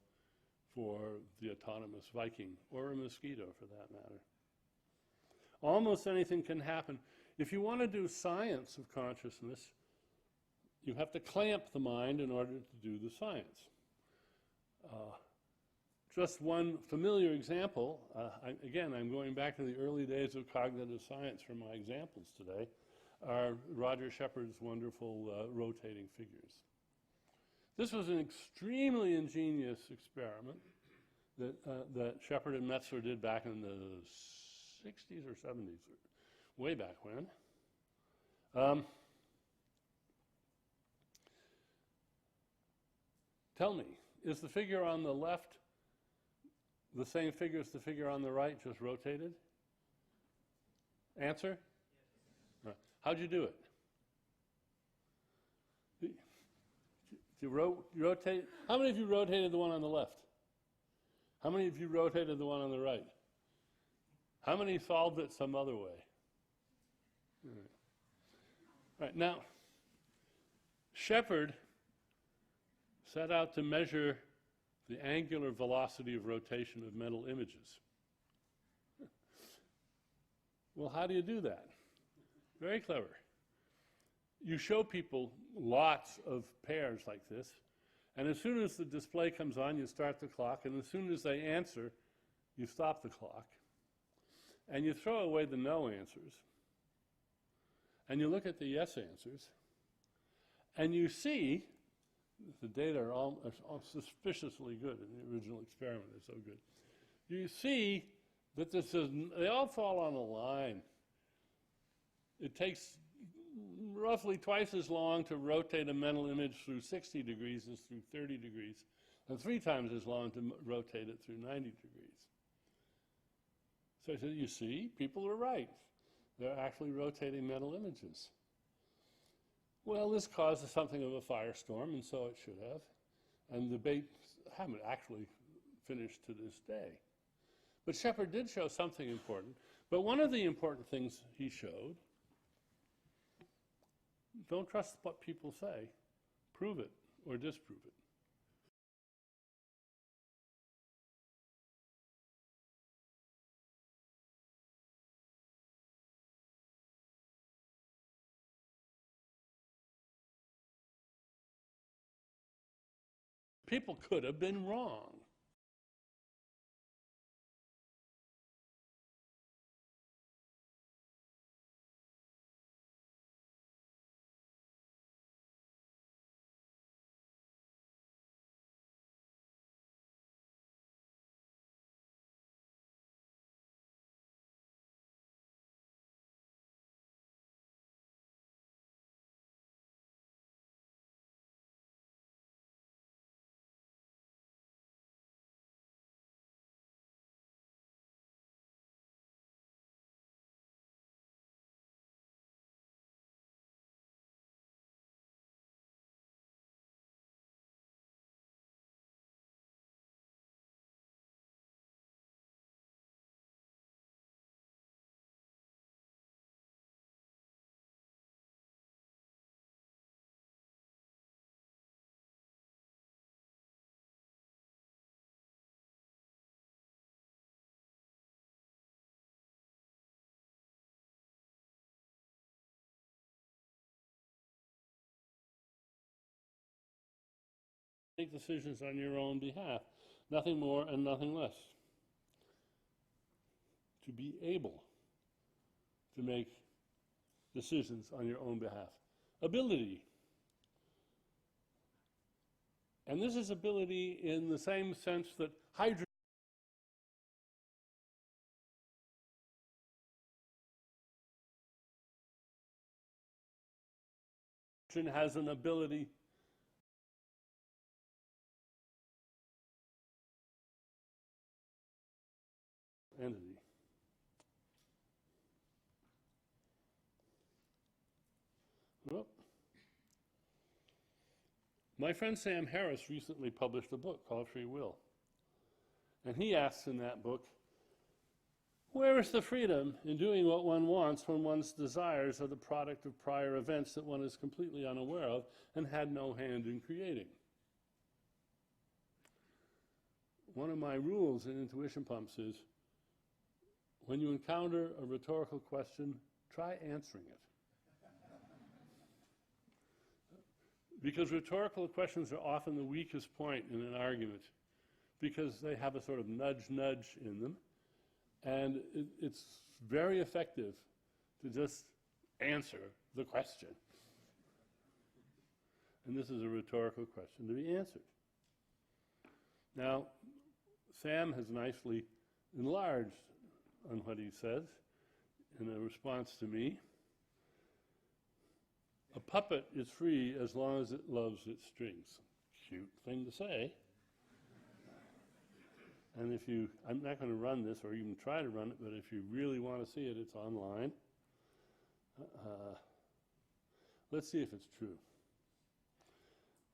for the autonomous Viking, or a mosquito for that matter. Almost anything can happen. If you want to do science of consciousness, you have to clamp the mind in order to do the science. Just one familiar example, again, I'm going back to the early days of cognitive science for my examples today, are Roger Shepard's wonderful rotating figures. This was an extremely ingenious experiment that Shepard and Metzler did back in the 60s or 70s, way back when. Tell me, is the figure on the left the same figure as the figure on the right, just rotated? Answer? Right. How'd you do it? You rotate. How many of you rotated the one on the left? How many of you rotated the one on the right? How many solved it some other way? Right. Now, Shepard set out to measure the angular velocity of rotation of mental images. Well, how do you do that? Very clever. You show people lots of pairs like this, and as soon as the display comes on, you start the clock, and as soon as they answer, you stop the clock. And you throw away the no answers, and you look at the yes answers, and you see the data are all suspiciously good in the original experiment. It's so good. You see that they all fall on a line. It takes roughly twice as long to rotate a mental image through 60 degrees as through 30 degrees, and 3 times as long to rotate it through 90 degrees. So I said, you see, people are right. They're actually rotating mental images. Well, this causes something of a firestorm, and so it should have. And debates haven't actually finished to this day. But Shepard did show something important. But one of the important things he showed, don't trust what people say. Prove it or disprove it. People could have been wrong. Make decisions on your own behalf. Nothing more and nothing less. To be able to make decisions on your own behalf. Ability. And this is ability in the same sense that hydrogen has an ability entity. Well, my friend Sam Harris recently published a book called Free Will. And he asks in that book, where is the freedom in doing what one wants when one's desires are the product of prior events that one is completely unaware of and had no hand in creating? One of my rules in intuition pumps is, when you encounter a rhetorical question, try answering it. Because rhetorical questions are often the weakest point in an argument, because they have a sort of nudge in them, and it's very effective to just answer the question. And this is a rhetorical question to be answered. Now, Sam has nicely enlarged on what he says in a response to me. A puppet is free as long as it loves its strings. Cute thing to say. And if you, I'm not going to run this or even try to run it, but if you really want to see it, it's online. Let's see if it's true.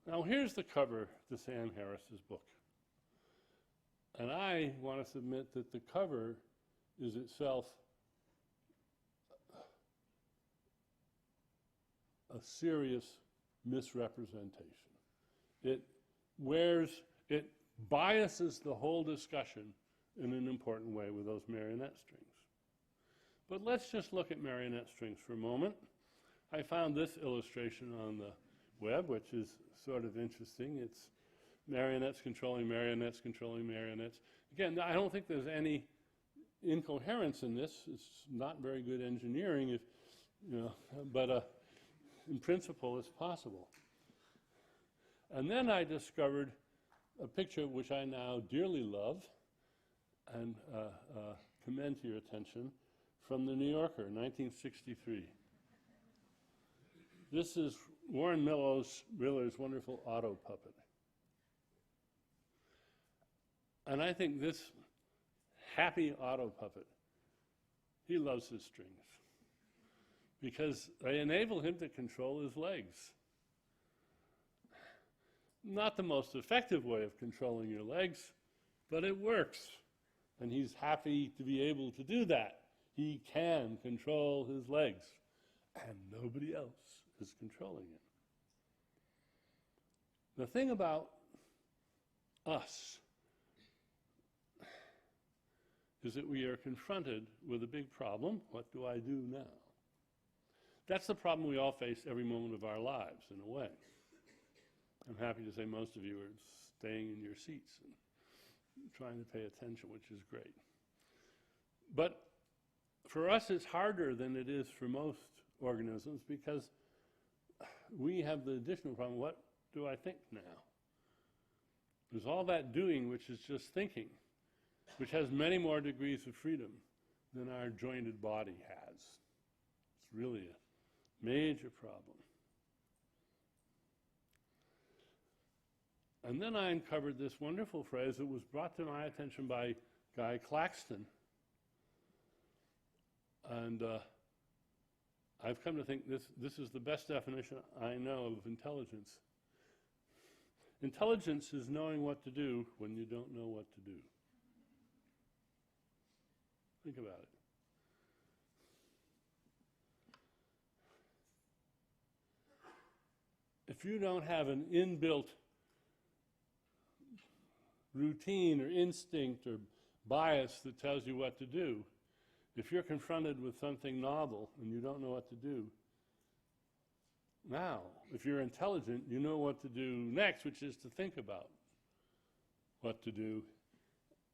Now here's the cover to Sam Harris's book. And I want to submit that the cover is itself a serious misrepresentation. It biases the whole discussion in an important way with those marionette strings. But let's just look at marionette strings for a moment. I found this illustration on the web, which is sort of interesting. It's marionettes controlling marionettes controlling marionettes. Again, I don't think there's any incoherence in this. It's not very good engineering, if, you know, but in principle it's possible. And then I discovered a picture which I now dearly love and commend to your attention, from the New Yorker, 1963. This is Warren Miller's wonderful auto puppet. And I think this happy auto puppet, he loves his strings because they enable him to control his legs. Not the most effective way of controlling your legs, but it works. And he's happy to be able to do that. He can control his legs, and nobody else is controlling him. The thing about us is that we are confronted with a big problem. What do I do now? That's the problem we all face every moment of our lives, in a way. I'm happy to say most of you are staying in your seats and trying to pay attention, which is great. But for us, it's harder than it is for most organisms because we have the additional problem, what do I think now? There's all that doing, which is just thinking, which has many more degrees of freedom than our jointed body has. It's really a major problem. And then I uncovered this wonderful phrase that was brought to my attention by Guy Claxton. And I've come to think this is the best definition I know of intelligence. Intelligence is knowing what to do when you don't know what to do. Think about it. If you don't have an inbuilt routine or instinct or bias that tells you what to do, if you're confronted with something novel and you don't know what to do, now, if you're intelligent, you know what to do next, which is to think about what to do,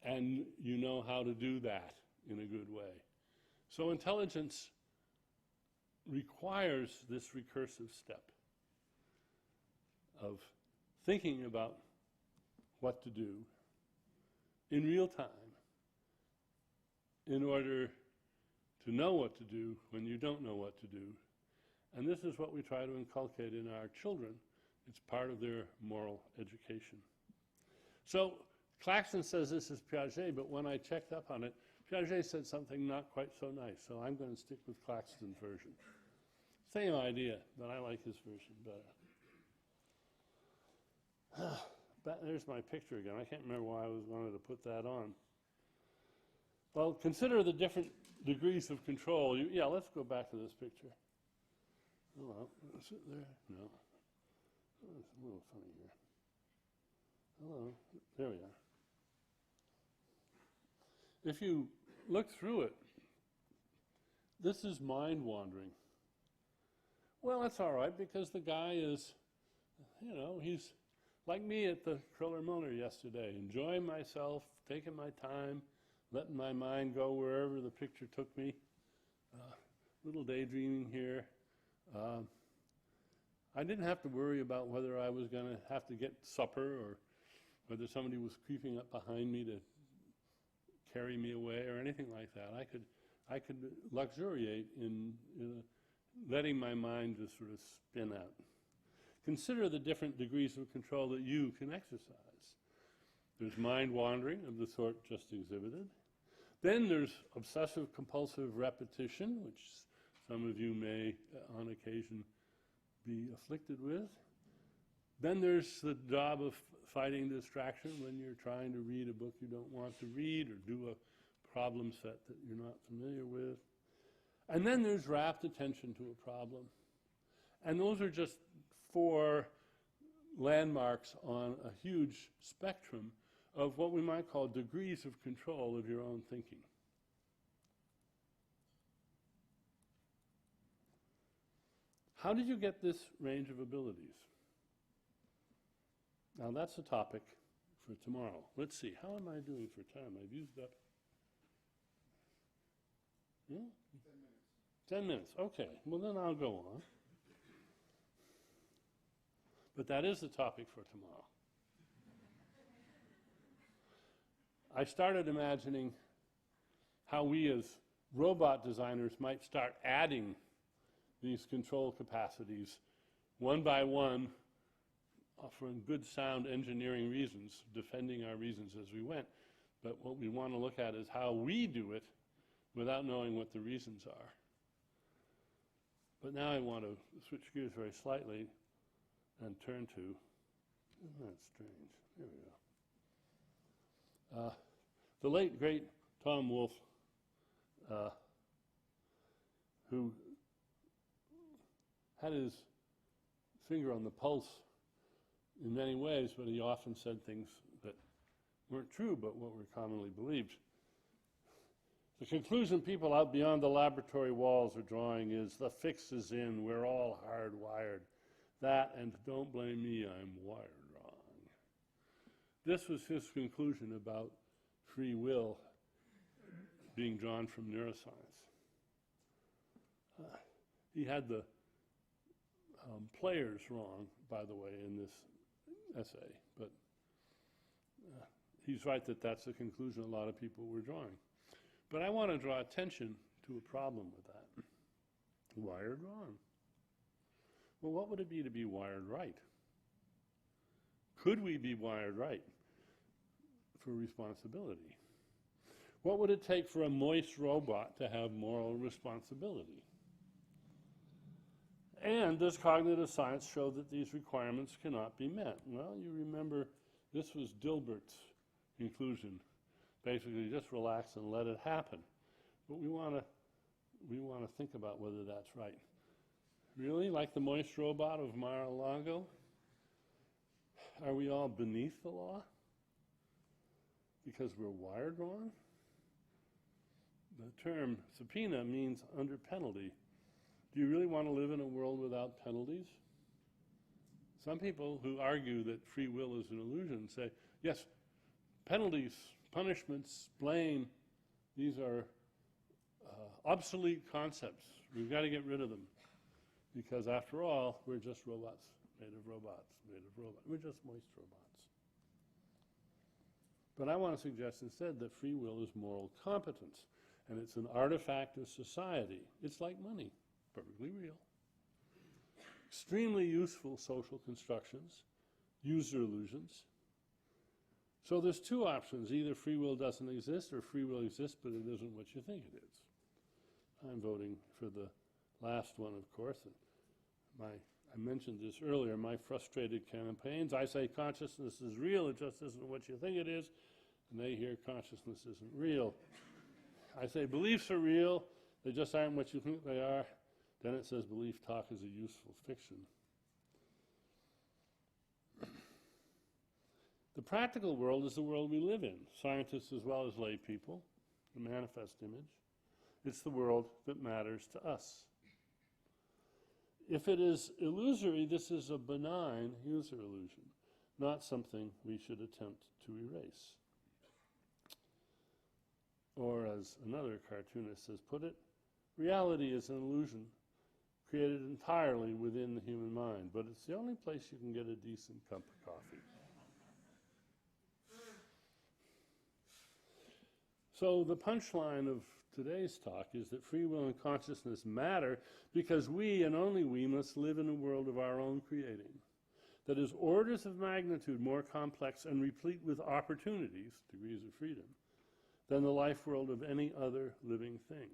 and you know how to do that in a good way. So intelligence requires this recursive step of thinking about what to do in real time in order to know what to do when you don't know what to do. And this is what we try to inculcate in our children. It's part of their moral education. So Claxton says this is Piaget, but when I checked up on it, Piaget said something not quite so nice, so I'm going to stick with Claxton's version. Same idea, but I like his version better. There's my picture again. I can't remember why I wanted to put that on. Well, consider the different degrees of control. Yeah, let's go back to this picture. Hello, is it there? No. Oh, it's a little funny here. Hello, there we are. If you look through it, this is mind wandering. Well, that's all right because the guy is you know, he's like me at the Kriller-Milner yesterday, enjoying myself, taking my time, letting my mind go wherever the picture took me. Little daydreaming here. I didn't have to worry about whether I was going to have to get supper or whether somebody was creeping up behind me to carry me away or anything like that. I could luxuriate in letting my mind just sort of spin out. Consider the different degrees of control that you can exercise. There's mind wandering of the sort just exhibited. Then there's obsessive compulsive repetition, which some of you may on occasion be afflicted with. Then there's the job of fighting distraction when you're trying to read a book you don't want to read or do a problem set that you're not familiar with. And then there's rapt attention to a problem. And those are just 4 landmarks on a huge spectrum of what we might call degrees of control of your own thinking. How did you get this range of abilities? Now that's a topic for tomorrow. Let's see, how am I doing for time? I've used up 10 minutes, okay. Well then I'll go on. But that is the topic for tomorrow. I started imagining how we as robot designers might start adding these control capacities one by one for good sound engineering reasons, defending our reasons as we went. But what we want to look at is how we do it without knowing what the reasons are. But now I want to switch gears very slightly and turn to, isn't that strange? Here we go. The late, great Tom Wolfe, who had his finger on the pulse in many ways, but he often said things that weren't true, but what were commonly believed. The conclusion people out beyond the laboratory walls are drawing is the fix is in, we're all hardwired. That, and don't blame me, I'm wired wrong. This was his conclusion about free will being drawn from neuroscience. He had the players wrong, by the way, in this essay, but he's right that that's the conclusion a lot of people were drawing. But I want to draw attention to a problem with that. Wired wrong. Well, what would it be to be wired right? Could we be wired right for responsibility? What would it take for a moist robot to have moral responsibility? And does cognitive science show that these requirements cannot be met? Well, you remember this was Dilbert's conclusion. Basically, just relax and let it happen. But we want to think about whether that's right. Really, like the moist robot of Mar-a-Lago? Are we all beneath the law because we're wired wrong? The term subpoena means under penalty. Do you really want to live in a world without penalties? Some people who argue that free will is an illusion say, yes, penalties, punishments, blame, these are obsolete concepts. We've got to get rid of them. Because after all, we're just robots, made of robots, made of robots. We're just moist robots. But I want to suggest instead that free will is moral competence, and it's an artifact of society. It's like money, perfectly real. Extremely useful social constructions, user illusions. So there's 2 options. Either free will doesn't exist, or free will exists, but it isn't what you think it is. I'm voting for the last one, of course. I mentioned this earlier, my frustrated campaigns. I say consciousness is real, it just isn't what you think it is. And they hear consciousness isn't real. I say beliefs are real, they just aren't what you think they are. Dennett says belief talk is a useful fiction. The practical world is the world we live in, scientists as well as lay people, the manifest image. It's the world that matters to us. If it is illusory, this is a benign user illusion, not something we should attempt to erase. Or as another cartoonist has put it, reality is an illusion created entirely within the human mind, but it's the only place you can get a decent cup of coffee. So the punchline of today's talk is that free will and consciousness matter because we, and only we, must live in a world of our own creating that is orders of magnitude more complex and replete with opportunities, degrees of freedom, than the life world of any other living thing.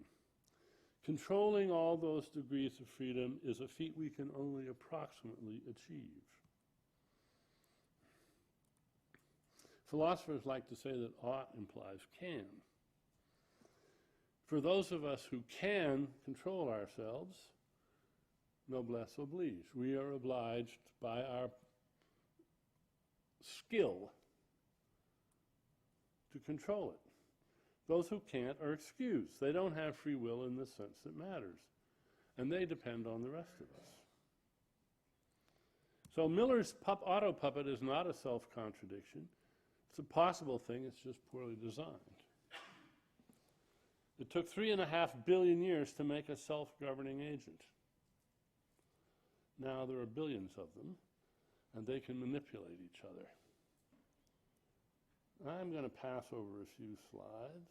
Controlling all those degrees of freedom is a feat we can only approximately achieve. Philosophers like to say that ought implies can. For those of us who can control ourselves, noblesse oblige. We are obliged by our skill to control it. Those who can't are excused. They don't have free will in the sense that matters, and they depend on the rest of us. So Miller's auto puppet is not a self-contradiction. It's a possible thing, it's just poorly designed. It took 3.5 billion years to make a self-governing agent. Now there are billions of them, and they can manipulate each other. I'm going to pass over a few slides.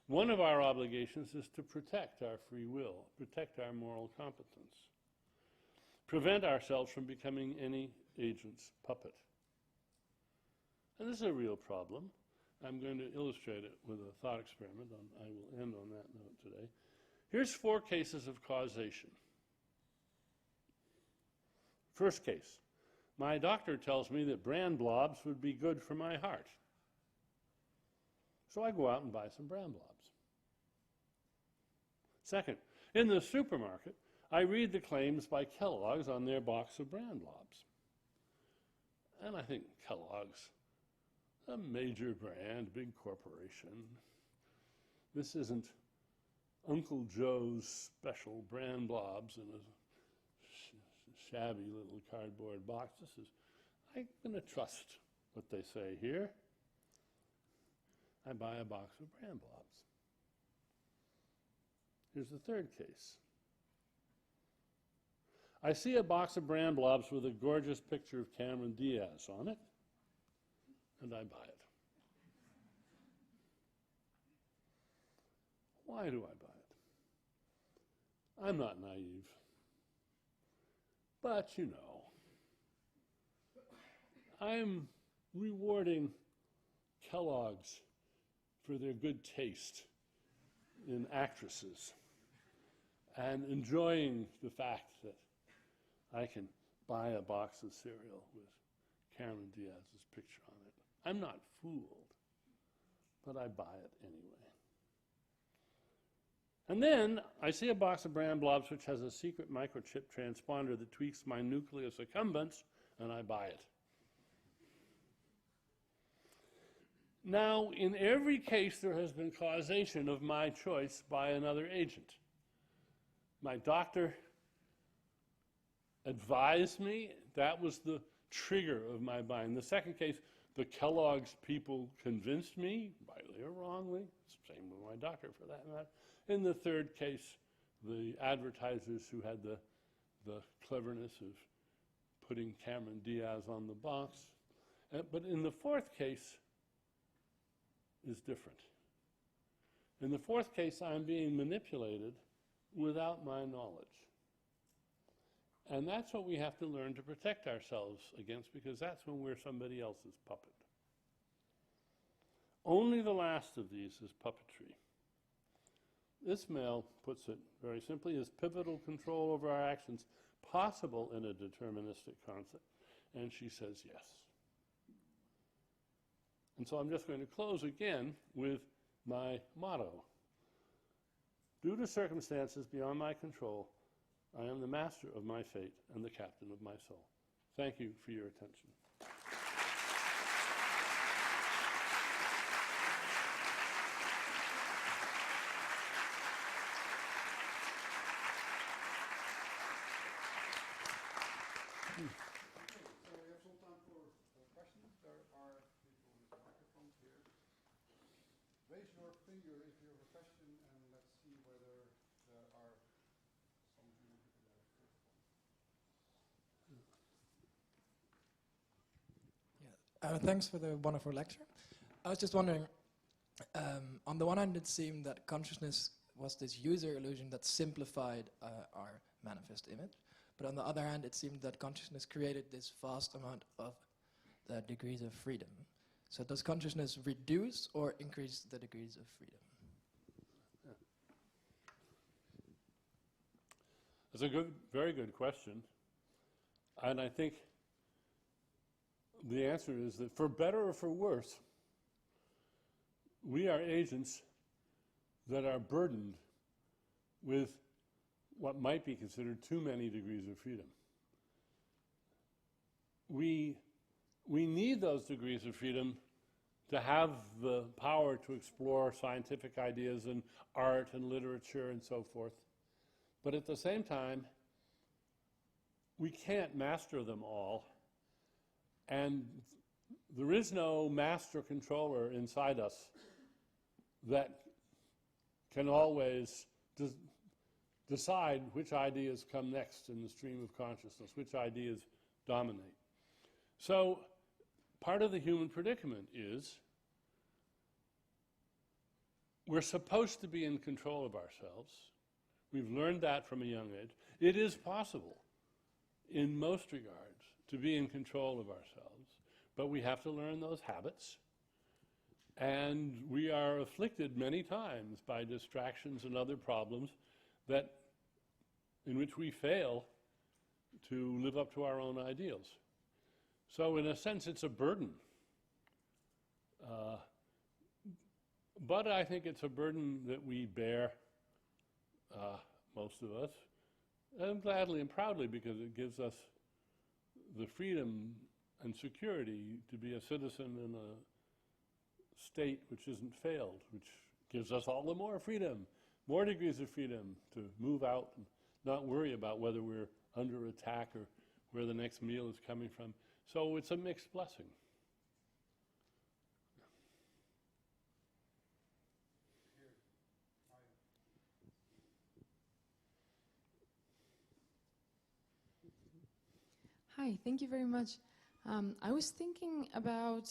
One of our obligations is to protect our free will, protect our moral competence, prevent ourselves from becoming any agent's puppet. And this is a real problem. I'm going to illustrate it with a thought experiment. I will end on that note today. Here's 4 cases of causation. First case, my doctor tells me that bran blobs would be good for my heart. So I go out and buy some bran blobs. Second, in the supermarket, I read the claims by Kellogg's on their box of bran blobs. And I think Kellogg's, a major brand, big corporation. This isn't Uncle Joe's special bran blobs in a shabby little cardboard box. I'm going to trust what they say here. I buy a box of bran blobs. Here's the third case. I see a box of bran blobs with a gorgeous picture of Cameron Diaz on it, and I buy it. Why do I buy it? I'm not naive. But, you know, I'm rewarding Kellogg's for their good taste in actresses and enjoying the fact that I can buy a box of cereal with Cameron Diaz's picture on it. I'm not fooled, but I buy it anyway. And then I see a box of bran blobs which has a secret microchip transponder that tweaks my nucleus accumbens, and I buy it. Now, in every case, there has been causation of my choice by another agent. My doctor advised me. That was the trigger of my buying. The second case, the Kellogg's people convinced me, rightly or wrongly. Same with my doctor, for that matter. In the third case, the advertisers who had the cleverness of putting Cameron Diaz on the box. But in the fourth case is different. In the fourth case, I'm being manipulated without my knowledge. And that's what we have to learn to protect ourselves against, because that's when we're somebody else's puppet. Only the last of these is puppetry. This male puts it very simply: is pivotal control over our actions possible in a deterministic concept? And she says yes. And so I'm just going to close again with my motto. Due to circumstances beyond my control, I am the master of my fate and the captain of my soul. Thank you for your attention. raise your finger if you have a question, and let's see whether there are some of you. Thanks for the wonderful lecture. I was just wondering, on the one hand, it seemed that consciousness was this user illusion that simplified our manifest image. But on the other hand, it seemed that consciousness created this vast amount of degrees of freedom. So does consciousness reduce or increase the degrees of freedom? It's a good, very good question. And I think the answer is that for better or for worse, we are agents that are burdened with what might be considered too many degrees of freedom. We need those degrees of freedom to have the power to explore scientific ideas and art and literature and so forth. But at the same time, we can't master them all. And there is no master controller inside us that can always decide which ideas come next in the stream of consciousness, which ideas dominate. So part of the human predicament is we're supposed to be in control of ourselves. We've learned that from a young age. It is possible, in most regards, to be in control of ourselves, but we have to learn those habits. And we are afflicted many times by distractions and other problems in which we fail to live up to our own ideals. So in a sense, it's a burden. But I think it's a burden that we bear, most of us, and gladly and proudly, because it gives us the freedom and security to be a citizen in a state which isn't failed, which gives us all the more freedom, more degrees of freedom to move out and not worry about whether we're under attack or where the next meal is coming from. So it's a mixed blessing. Hi, thank you very much. I was thinking about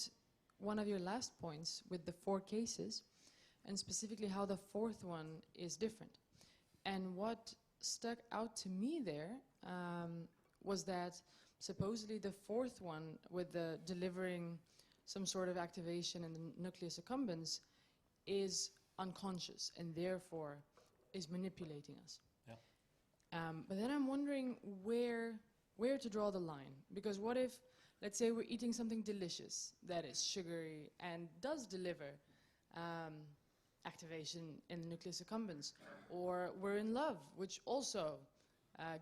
one of your last points with the 4 cases, and specifically how the 4th one is different. And what stuck out to me there was that supposedly the 4th one, with the delivering some sort of activation in the nucleus accumbens, is unconscious and therefore is manipulating us. Yeah. But then I'm wondering where to draw the line. Because what if, let's say we're eating something delicious that is sugary and does deliver activation in the nucleus accumbens, or we're in love, which also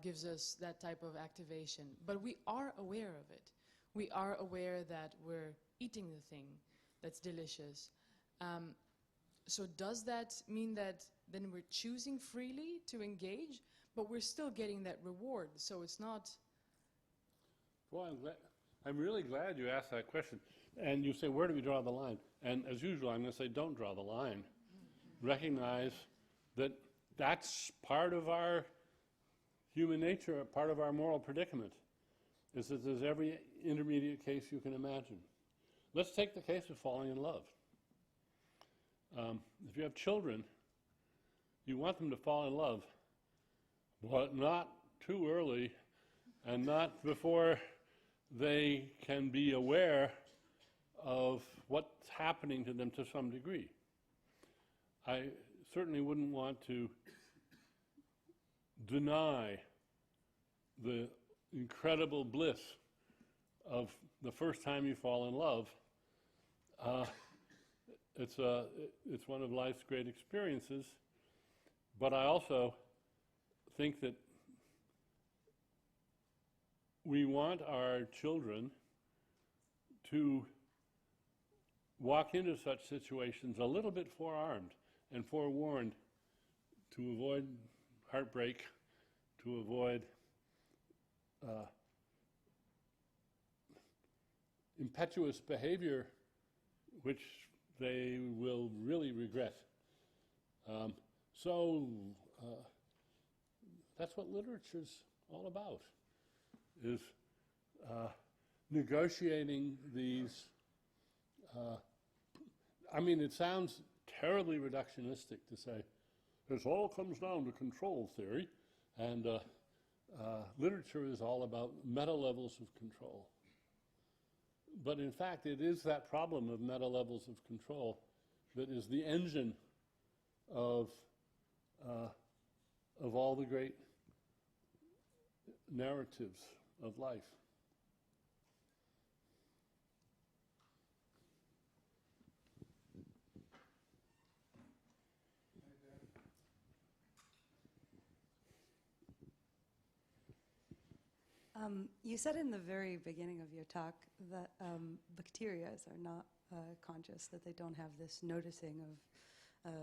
gives us that type of activation, but we are aware of it. We are aware that we're eating the thing that's delicious. So does that mean that then we're choosing freely to engage, but we're still getting that reward? So it's not... Well, I'm really glad you asked that question. And you say, where do we draw the line? And as usual, I'm going to say, don't draw the line. Recognize that that's part of our human nature, part of our moral predicament, is that there's every intermediate case you can imagine. Let's take the case of falling in love. If you have children, you want them to fall in love, but not too early and not before they can be aware of what's happening to them to some degree. I certainly wouldn't want to deny the incredible bliss of the first time you fall in love. It's one of life's great experiences, but I also think that we want our children to walk into such situations a little bit forearmed and forewarned, to avoid heartbreak, to avoid impetuous behavior, which they will really regret. So that's what literature's all about, is negotiating these. I mean, it sounds terribly reductionistic to say this all comes down to control theory, and literature is all about meta levels of control. But in fact, it is that problem of meta levels of control that is the engine of all the great narratives of life. You said in the very beginning of your talk that bacteria are not conscious, that they don't have this noticing of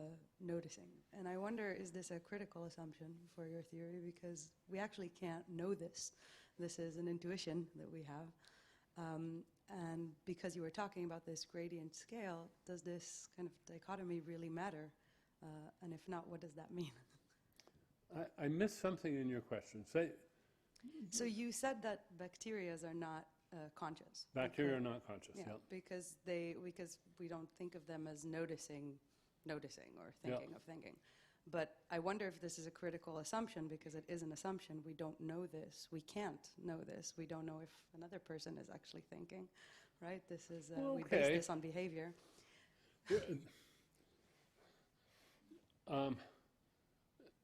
noticing. And I wonder, is this a critical assumption for your theory? Because we actually can't know this. This is an intuition that we have. And because you were talking about this gradient scale, does this kind of dichotomy really matter? And if not, what does that mean? I missed something in your question. Say. So you said that bacteria are not conscious. Bacteria are not conscious, Yeah, yeah. because we don't think of them as noticing or thinking of thinking. But I wonder if this is a critical assumption, because it is an assumption. We don't know this. We can't know this. We don't know if another person is actually thinking, right? This is we base this on behavior.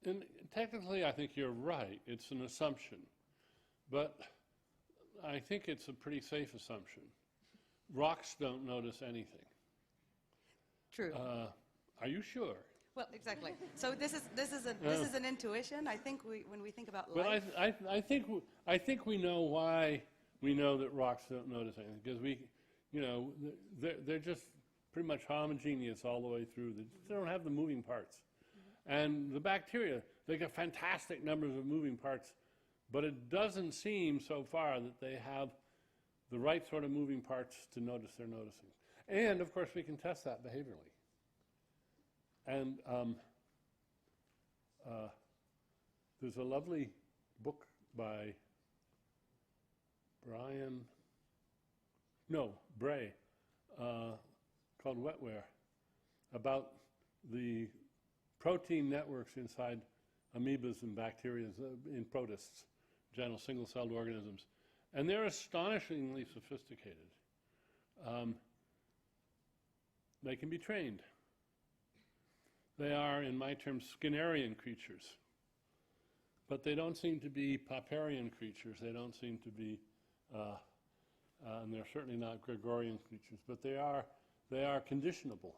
And technically, I think you're right. It's an assumption. But I think it's a pretty safe assumption. Rocks don't notice anything. True. Are you sure? Well, exactly. So this is an intuition. I think when we think about But life. I think we know why we know that rocks don't notice anything, because they're just pretty much homogeneous all the way through. They don't have the moving parts. And the bacteria, they got fantastic numbers of moving parts, but it doesn't seem so far that they have the right sort of moving parts to notice they're noticing. And of course, we can test that behaviorally. And there's a lovely book by Bray, called Wetware, about the protein networks inside amoebas and bacteria in protists, general single-celled organisms. And they're astonishingly sophisticated. They can be trained. They are, in my terms, Skinnerian creatures. But they don't seem to be Popperian creatures. They don't seem to be, and they're certainly not Gregorian creatures, but they are conditionable.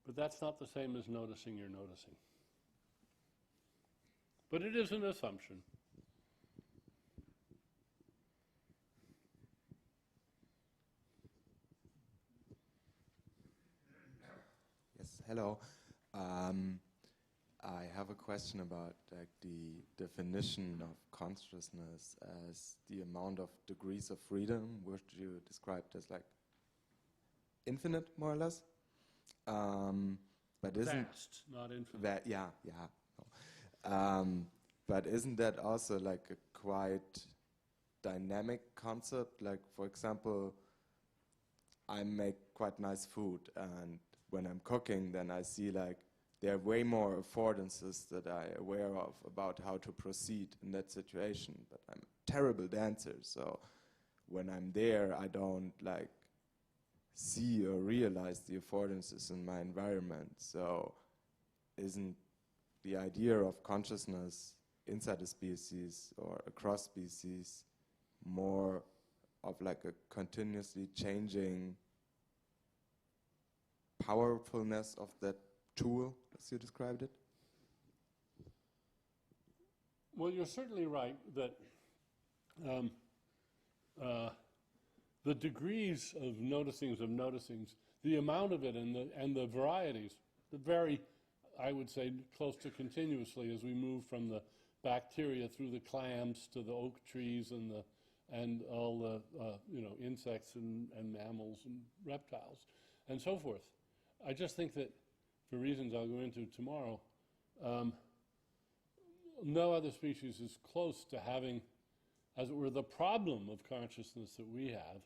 But that's not the same as noticing you're noticing. But it is an assumption. Yes, hello. I have a question about the definition of consciousness as the amount of degrees of freedom, which you described as like infinite, more or less. But isn't Vast, not infinite. that no. But isn't that also like a quite dynamic concept? Like, for example, I make quite nice food, and when I'm cooking, then I see like there are way more affordances that I'm aware of about how to proceed in that situation. But I'm a terrible dancer, so when I'm there, I don't like see or realize the affordances in my environment. So isn't the idea of consciousness inside a species or across species more of like a continuously changing powerfulness of that tool, as you described it? Well, you're certainly right that the degrees of noticings, the amount of it and the varieties that vary, I would say, close to continuously as we move from the bacteria through the clams to the oak trees and all the insects and mammals and reptiles. and so forth. I just think that, for reasons I'll go into tomorrow, no other species is close to having, as it were, the problem of consciousness that we have,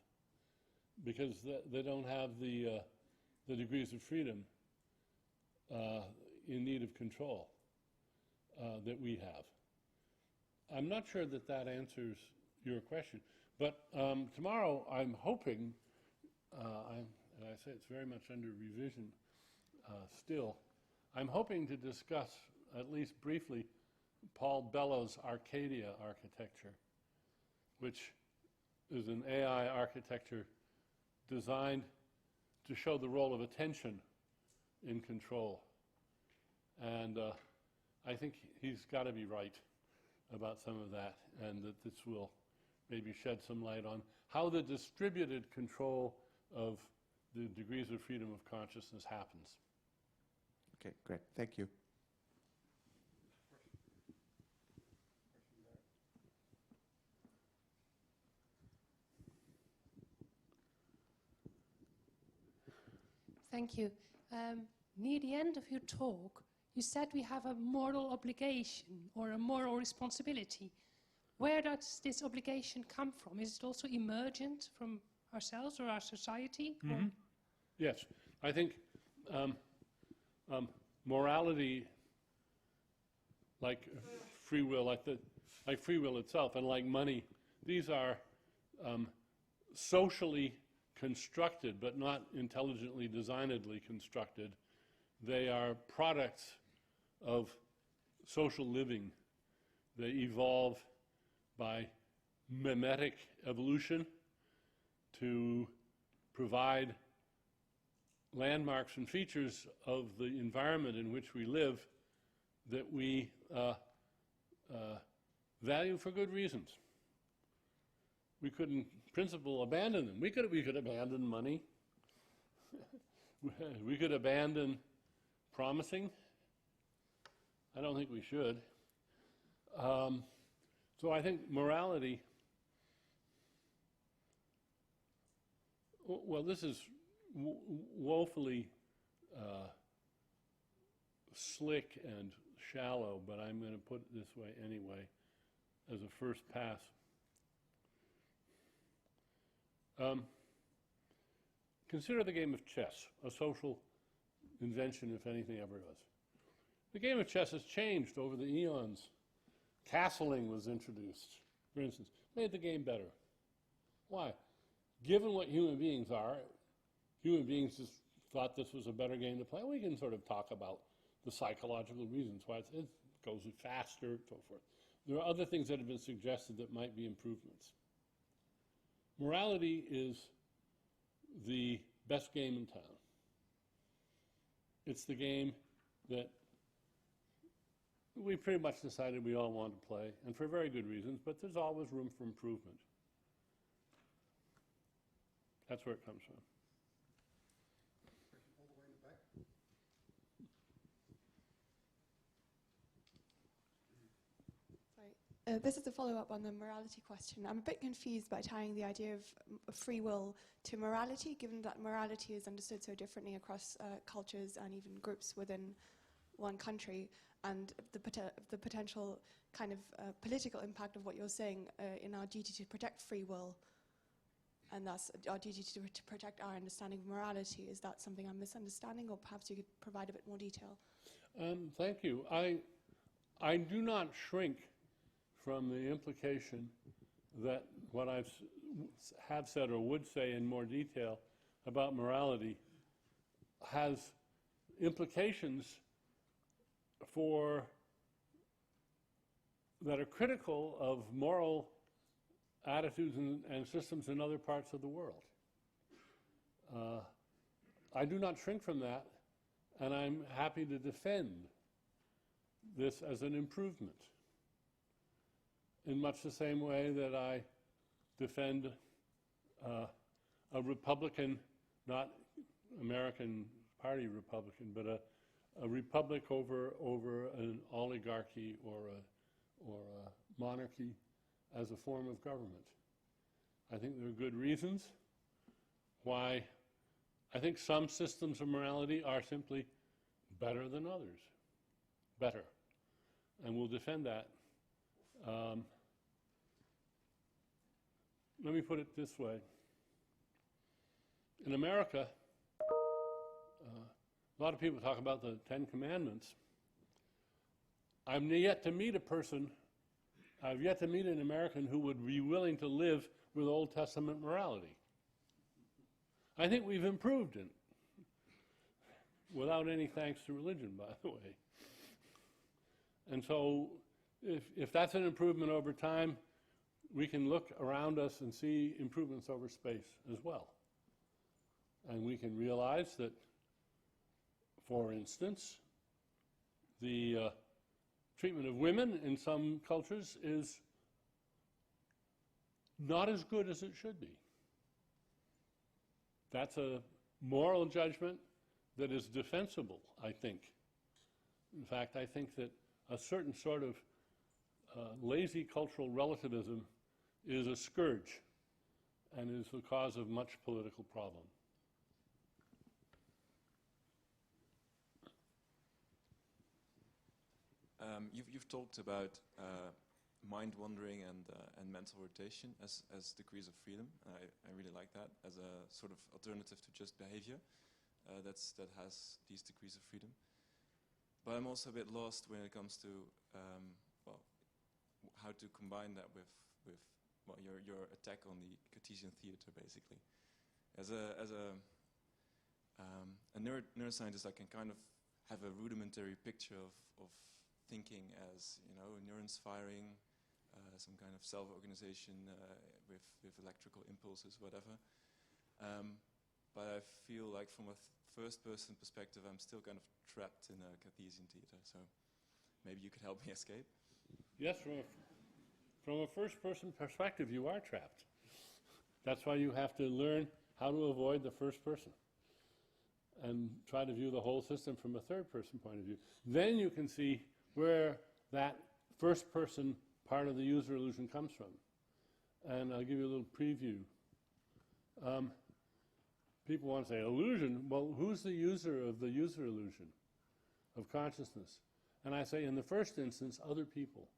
because they don't have the degrees of freedom in need of control that we have. I'm not sure that that answers your question, but tomorrow I'm hoping, and I say it's very much under revision still, I'm hoping to discuss, at least briefly, Paul Bellow's Arcadia architecture, which is an AI architecture designed to show the role of attention in control. And I think he's got to be right about some of that, and that this will maybe shed some light on how the distributed control of the degrees of freedom of consciousness happens. Okay, great. Thank you. Thank you. Near the end of your talk, you said we have a moral obligation or a moral responsibility. Where does this obligation come from? Is it also emergent from ourselves or our society? Mm-hmm. Yes, I think morality, like free will, like free will itself, and like money, these are socially constructed, but not intelligently designedly constructed. They are products of social living. They evolve by mimetic evolution to provide landmarks and features of the environment in which we live that we value for good reasons. We could, in principle, abandon them. We could abandon money. We could abandon promising. I don't think we should. So I think morality, well, this is woefully slick and shallow, but I'm going to put it this way anyway, as a first pass. Consider the game of chess, a social invention, if anything ever was. The game of chess has changed over the eons. Castling was introduced, for instance, made the game better. Why? Given what human beings are, human beings just thought this was a better game to play. We can sort of talk about the psychological reasons why it goes faster, and so forth. There are other things that have been suggested that might be improvements. Morality is the best game in town. It's the game that we pretty much decided we all want to play, and for very good reasons, but there's always room for improvement. That's where it comes from. All the way in the back. Sorry. This is a follow-up on the morality question. I'm a bit confused by tying the idea of free will to morality, given that morality is understood so differently across cultures and even groups within one country, and the potential kind of political impact of what you're saying in our duty to protect free will, and thus our duty to protect our understanding of morality. Is that something I'm misunderstanding, or perhaps you could provide a bit more detail? Thank you. I do not shrink from the implication that what I have said or would say in more detail about morality has implications that are critical of moral attitudes and systems in other parts of the world. I do not shrink from that, and I'm happy to defend this as an improvement, in much the same way that I defend a Republican, not American Party Republican, but a republic over an oligarchy or a monarchy as a form of government. I think there are good reasons why I think some systems of morality are simply better than others. Better. And we'll defend that. Let me put it this way. In America, a lot of people talk about the Ten Commandments. I've yet to meet an American who would be willing to live with Old Testament morality. I think we've improved it, without any thanks to religion, by the way. And so if that's an improvement over time, we can look around us and see improvements over space as well. And we can realize that, for instance, the treatment of women in some cultures is not as good as it should be. That's a moral judgment that is defensible, I think. In fact, I think that a certain sort of lazy cultural relativism is a scourge and is the cause of much political problem. You've talked about mind wandering and mental rotation as degrees of freedom. I really like that as a sort of alternative to just behavior that has these degrees of freedom. But I'm also a bit lost when it comes to how to combine that with your attack on the Cartesian theater, basically. As a neuroscientist, I can kind of have a rudimentary picture of thinking as, neurons firing, some kind of self-organization with electrical impulses, whatever. But I feel like from a first-person perspective, I'm still kind of trapped in a Cartesian theater. So maybe you could help me escape. Yes, from a first-person perspective, you are trapped. That's why you have to learn how to avoid the first person and try to view the whole system from a third-person point of view. Then you can see where that first-person part of the user illusion comes from. And I'll give you a little preview. People want to say, illusion? Well, who's the user of the user illusion of consciousness? And I say, in the first instance, other people.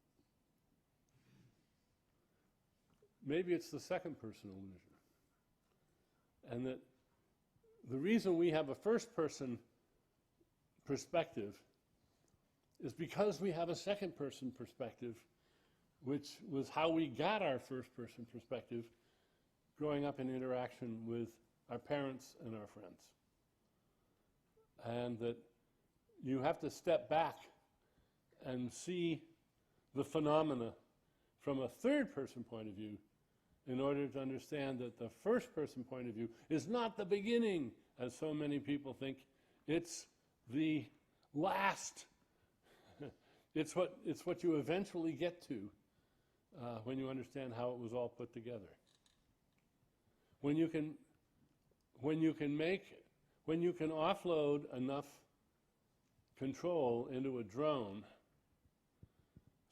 Maybe it's the second-person illusion. And that the reason we have a first-person perspective is because we have a second-person perspective, which was how we got our first-person perspective growing up in interaction with our parents and our friends. And that you have to step back and see the phenomena from a third-person point of view in order to understand that the first-person point of view is not the beginning, as so many people think. It's the last. It's what you eventually get to when you understand how it was all put together. When you can offload enough control into a drone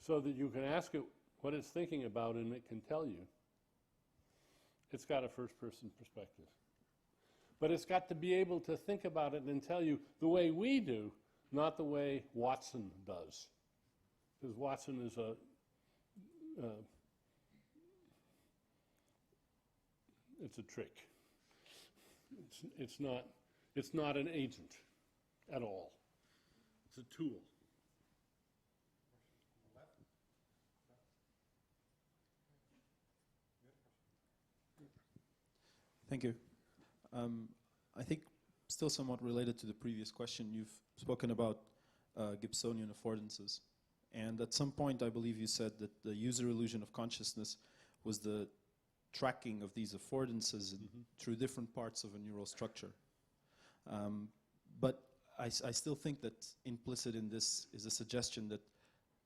so that you can ask it what it's thinking about and it can tell you, it's got a first-person perspective. But it's got to be able to think about it and tell you the way we do, not the way Watson does. Because Watson is it's a trick. It's not an agent at all. It's a tool. Thank you. I think still somewhat related to the previous question, you've spoken about Gibsonian affordances. And at some point, I believe you said that the user illusion of consciousness was the tracking of these affordances through different parts of a neural structure. But I still think that implicit in this is a suggestion that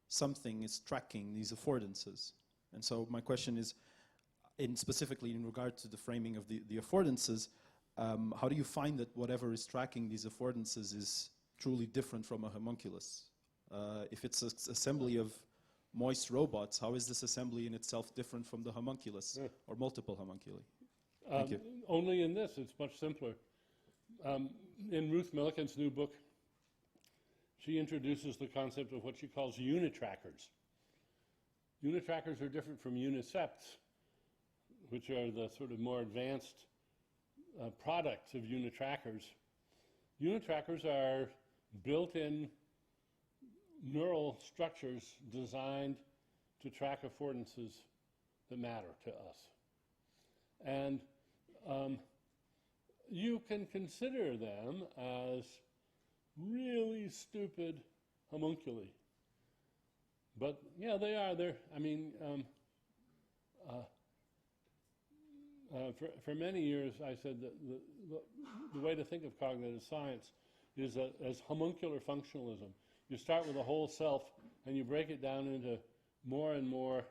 something is tracking these affordances. And so my question is, specifically in regard to the framing of the affordances, how do you find that whatever is tracking these affordances is truly different from a homunculus? If it's an assembly of moist robots, how is this assembly in itself different from the homunculus or multiple homunculi? Thank you. Only in this, it's much simpler. In Ruth Milliken's new book, she introduces the concept of what she calls unitrackers. Unitrackers are different from unicepts, which are the sort of more advanced products of unitrackers. Unitrackers are built-in neural structures designed to track affordances that matter to us. And you can consider them as really stupid homunculi. But yeah, they are. For many years I said that the way to think of cognitive science is as homuncular functionalism. You start with a whole self and you break it down into more and more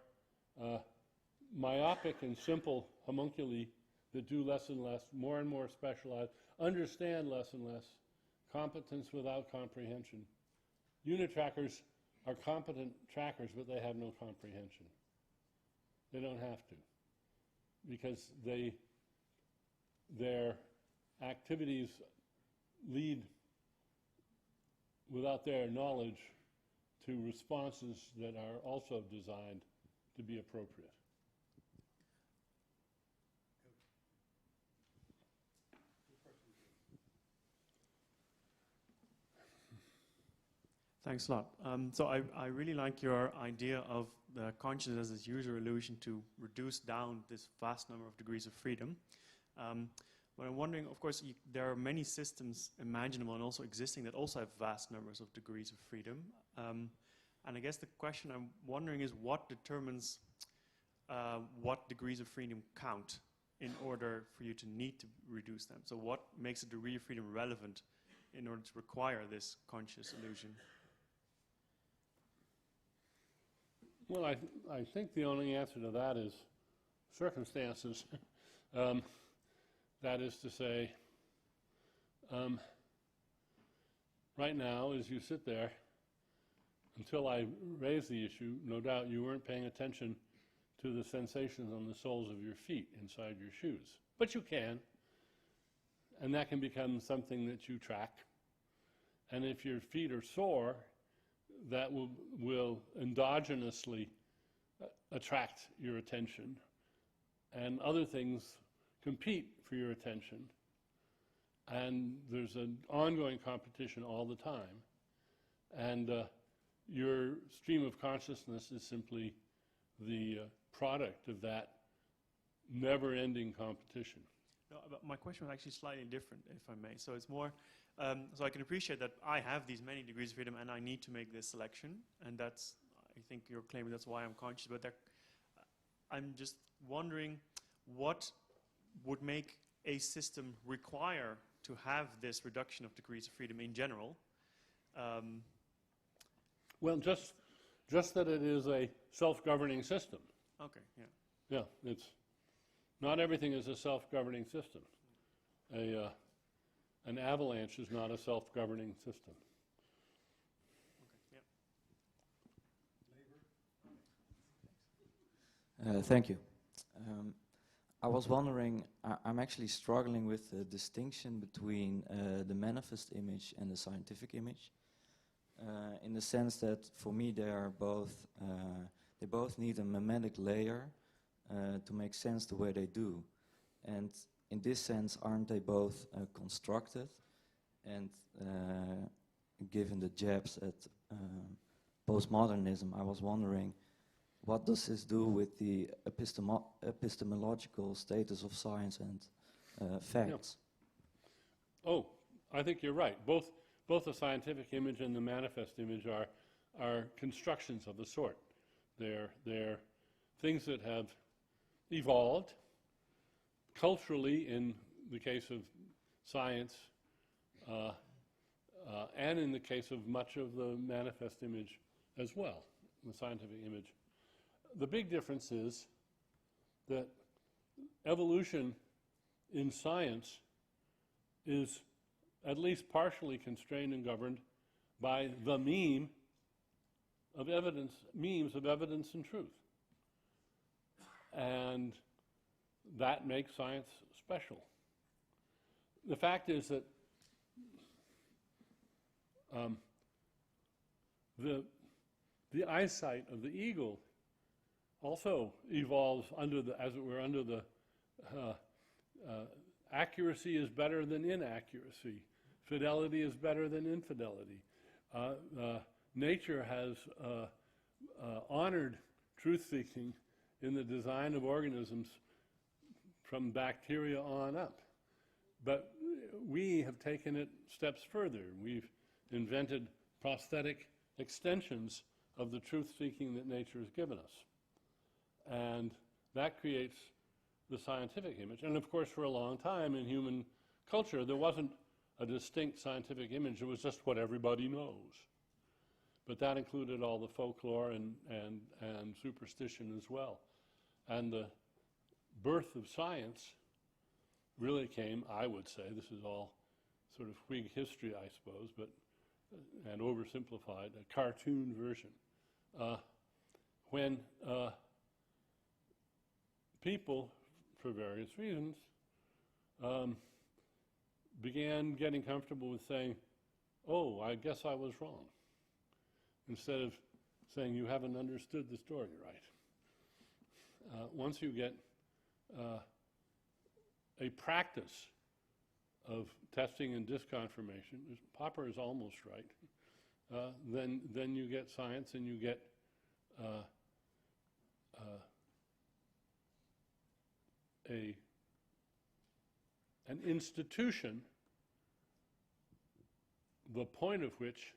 myopic and simple homunculi that do less and less, more and more specialized, understand less and less, competence without comprehension. Unitrackers are competent trackers, but they have no comprehension. They don't have to, because their activities lead, without their knowledge, to responses that are also designed to be appropriate. Thanks a lot. So I really like your idea of the consciousness as user illusion to reduce down this vast number of degrees of freedom. But I'm wondering, of course, there are many systems imaginable and also existing that also have vast numbers of degrees of freedom. And I guess the question I'm wondering is what determines what degrees of freedom count in order for you to need to reduce them? So what makes a degree of freedom relevant in order to require this conscious illusion? Well, I think the only answer to that is circumstances. That is to say, right now, as you sit there, until I raised the issue, no doubt you weren't paying attention to the sensations on the soles of your feet inside your shoes. But you can, and that can become something that you track. And if your feet are sore, that will endogenously attract your attention, and other things compete for your attention, and there's an ongoing competition all the time, and your stream of consciousness is simply the product of that never-ending competition. No, but my question was actually slightly different, if I may. So it's more, so I can appreciate that I have these many degrees of freedom and I need to make this selection, and that's, I think you're claiming that's why I'm conscious, but I'm just wondering what would make a system require to have this reduction of degrees of freedom in general? Well, just that it is a self-governing system. Okay, yeah. Yeah, it's not everything is a self-governing system. An avalanche is not a self-governing system. Okay, yeah. Thank you. I was wondering, I'm actually struggling with the distinction between the manifest image and the scientific image, in the sense that for me they both need a mimetic layer to make sense the way they do. And in this sense, aren't they both constructed? And given the jabs at postmodernism, I was wondering, what does this do with the epistemological status of science and facts? Yeah. Oh, I think you're right. Both the scientific image and the manifest image are constructions of the sort. They're things that have evolved culturally in the case of science, and in the case of much of the manifest image as well, the scientific image. The big difference is that evolution in science is at least partially constrained and governed by the memes of evidence and truth. And that makes science special. The fact is that The eyesight of the eagle also evolves under the, as it were, under the accuracy is better than inaccuracy. Fidelity is better than infidelity. Nature has honored truth-seeking in the design of organisms from bacteria on up. But we have taken it steps further. We've invented prosthetic extensions of the truth-seeking that nature has given us. And that creates the scientific image. And of course, for a long time in human culture, there wasn't a distinct scientific image. It was just what everybody knows. But that included all the folklore and superstition as well. And the birth of science really came, I would say, this is all sort of Whig history, I suppose, but and oversimplified, a cartoon version. When people, for various reasons, began getting comfortable with saying, oh, I guess I was wrong, instead of saying you haven't understood the story right. Once you get a practice of testing and disconfirmation, Popper is almost right, then you get science and you get an institution, the point of which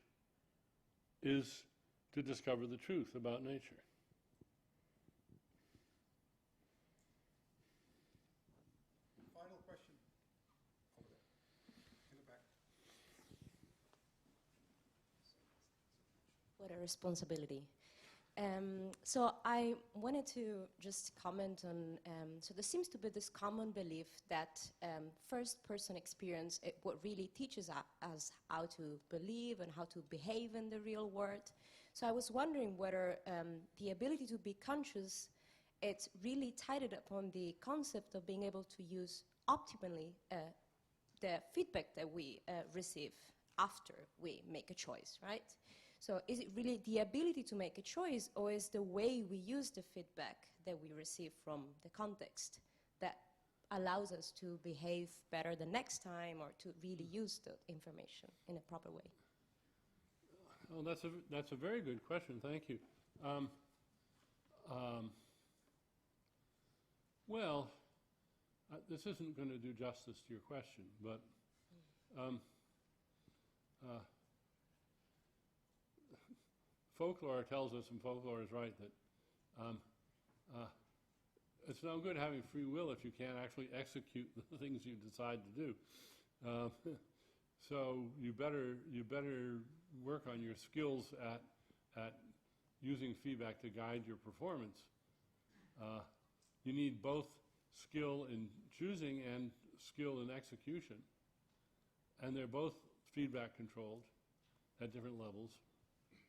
is to discover the truth about nature. Final question. Over there. In the back. What a responsibility. So I wanted to just comment on, so there seems to be this common belief that first-person experience, what really teaches us how to believe and how to behave in the real world. So I was wondering whether the ability to be conscious, it's really tied upon the concept of being able to use optimally the feedback that we receive after we make a choice, right? So is it really the ability to make a choice, or is the way we use the feedback that we receive from the context that allows us to behave better the next time or to really use the information in a proper way? Oh, that's a very good question. Thank you. Well, this isn't going to do justice to your question, but folklore tells us, and folklore is right, that it's no good having free will if you can't actually execute the things you decide to do. So you better work on your skills at using feedback to guide your performance. You need both skill in choosing and skill in execution, and they're both feedback controlled at different levels.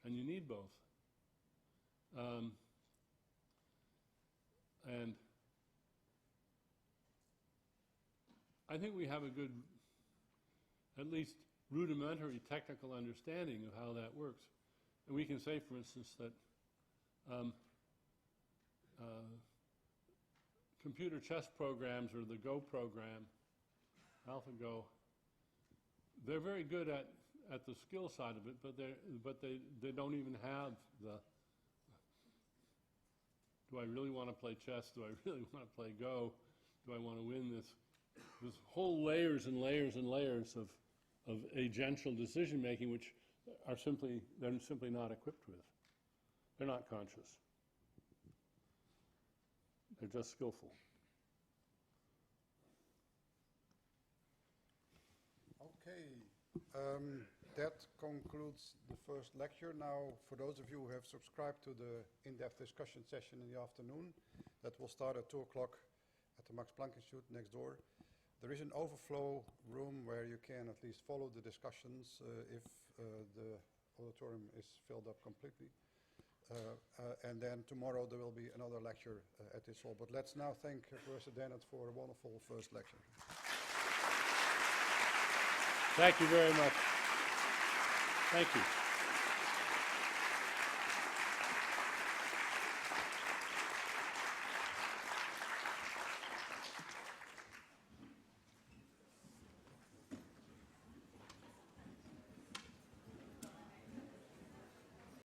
And you need both. And I think we have a good, at least rudimentary technical understanding of how that works. And we can say, for instance, that computer chess programs, or the Go program, AlphaGo, they're very good at the skill side of it, but they don't even have the, do I really want to play chess? Do I really want to play Go? Do I want to win this? There's whole layers and layers and layers of agential decision making, which they're simply not equipped with. They're not conscious. They're just skillful. Okay. That concludes the first lecture. Now, for those of you who have subscribed to the in-depth discussion session in the afternoon, that will start at 2 o'clock at the Max Planck Institute next door. There is an overflow room where you can at least follow the discussions if the auditorium is filled up completely. And then tomorrow there will be another lecture at this hall. But let's now thank Professor Dennett for a wonderful first lecture. Thank you very much. Thank you.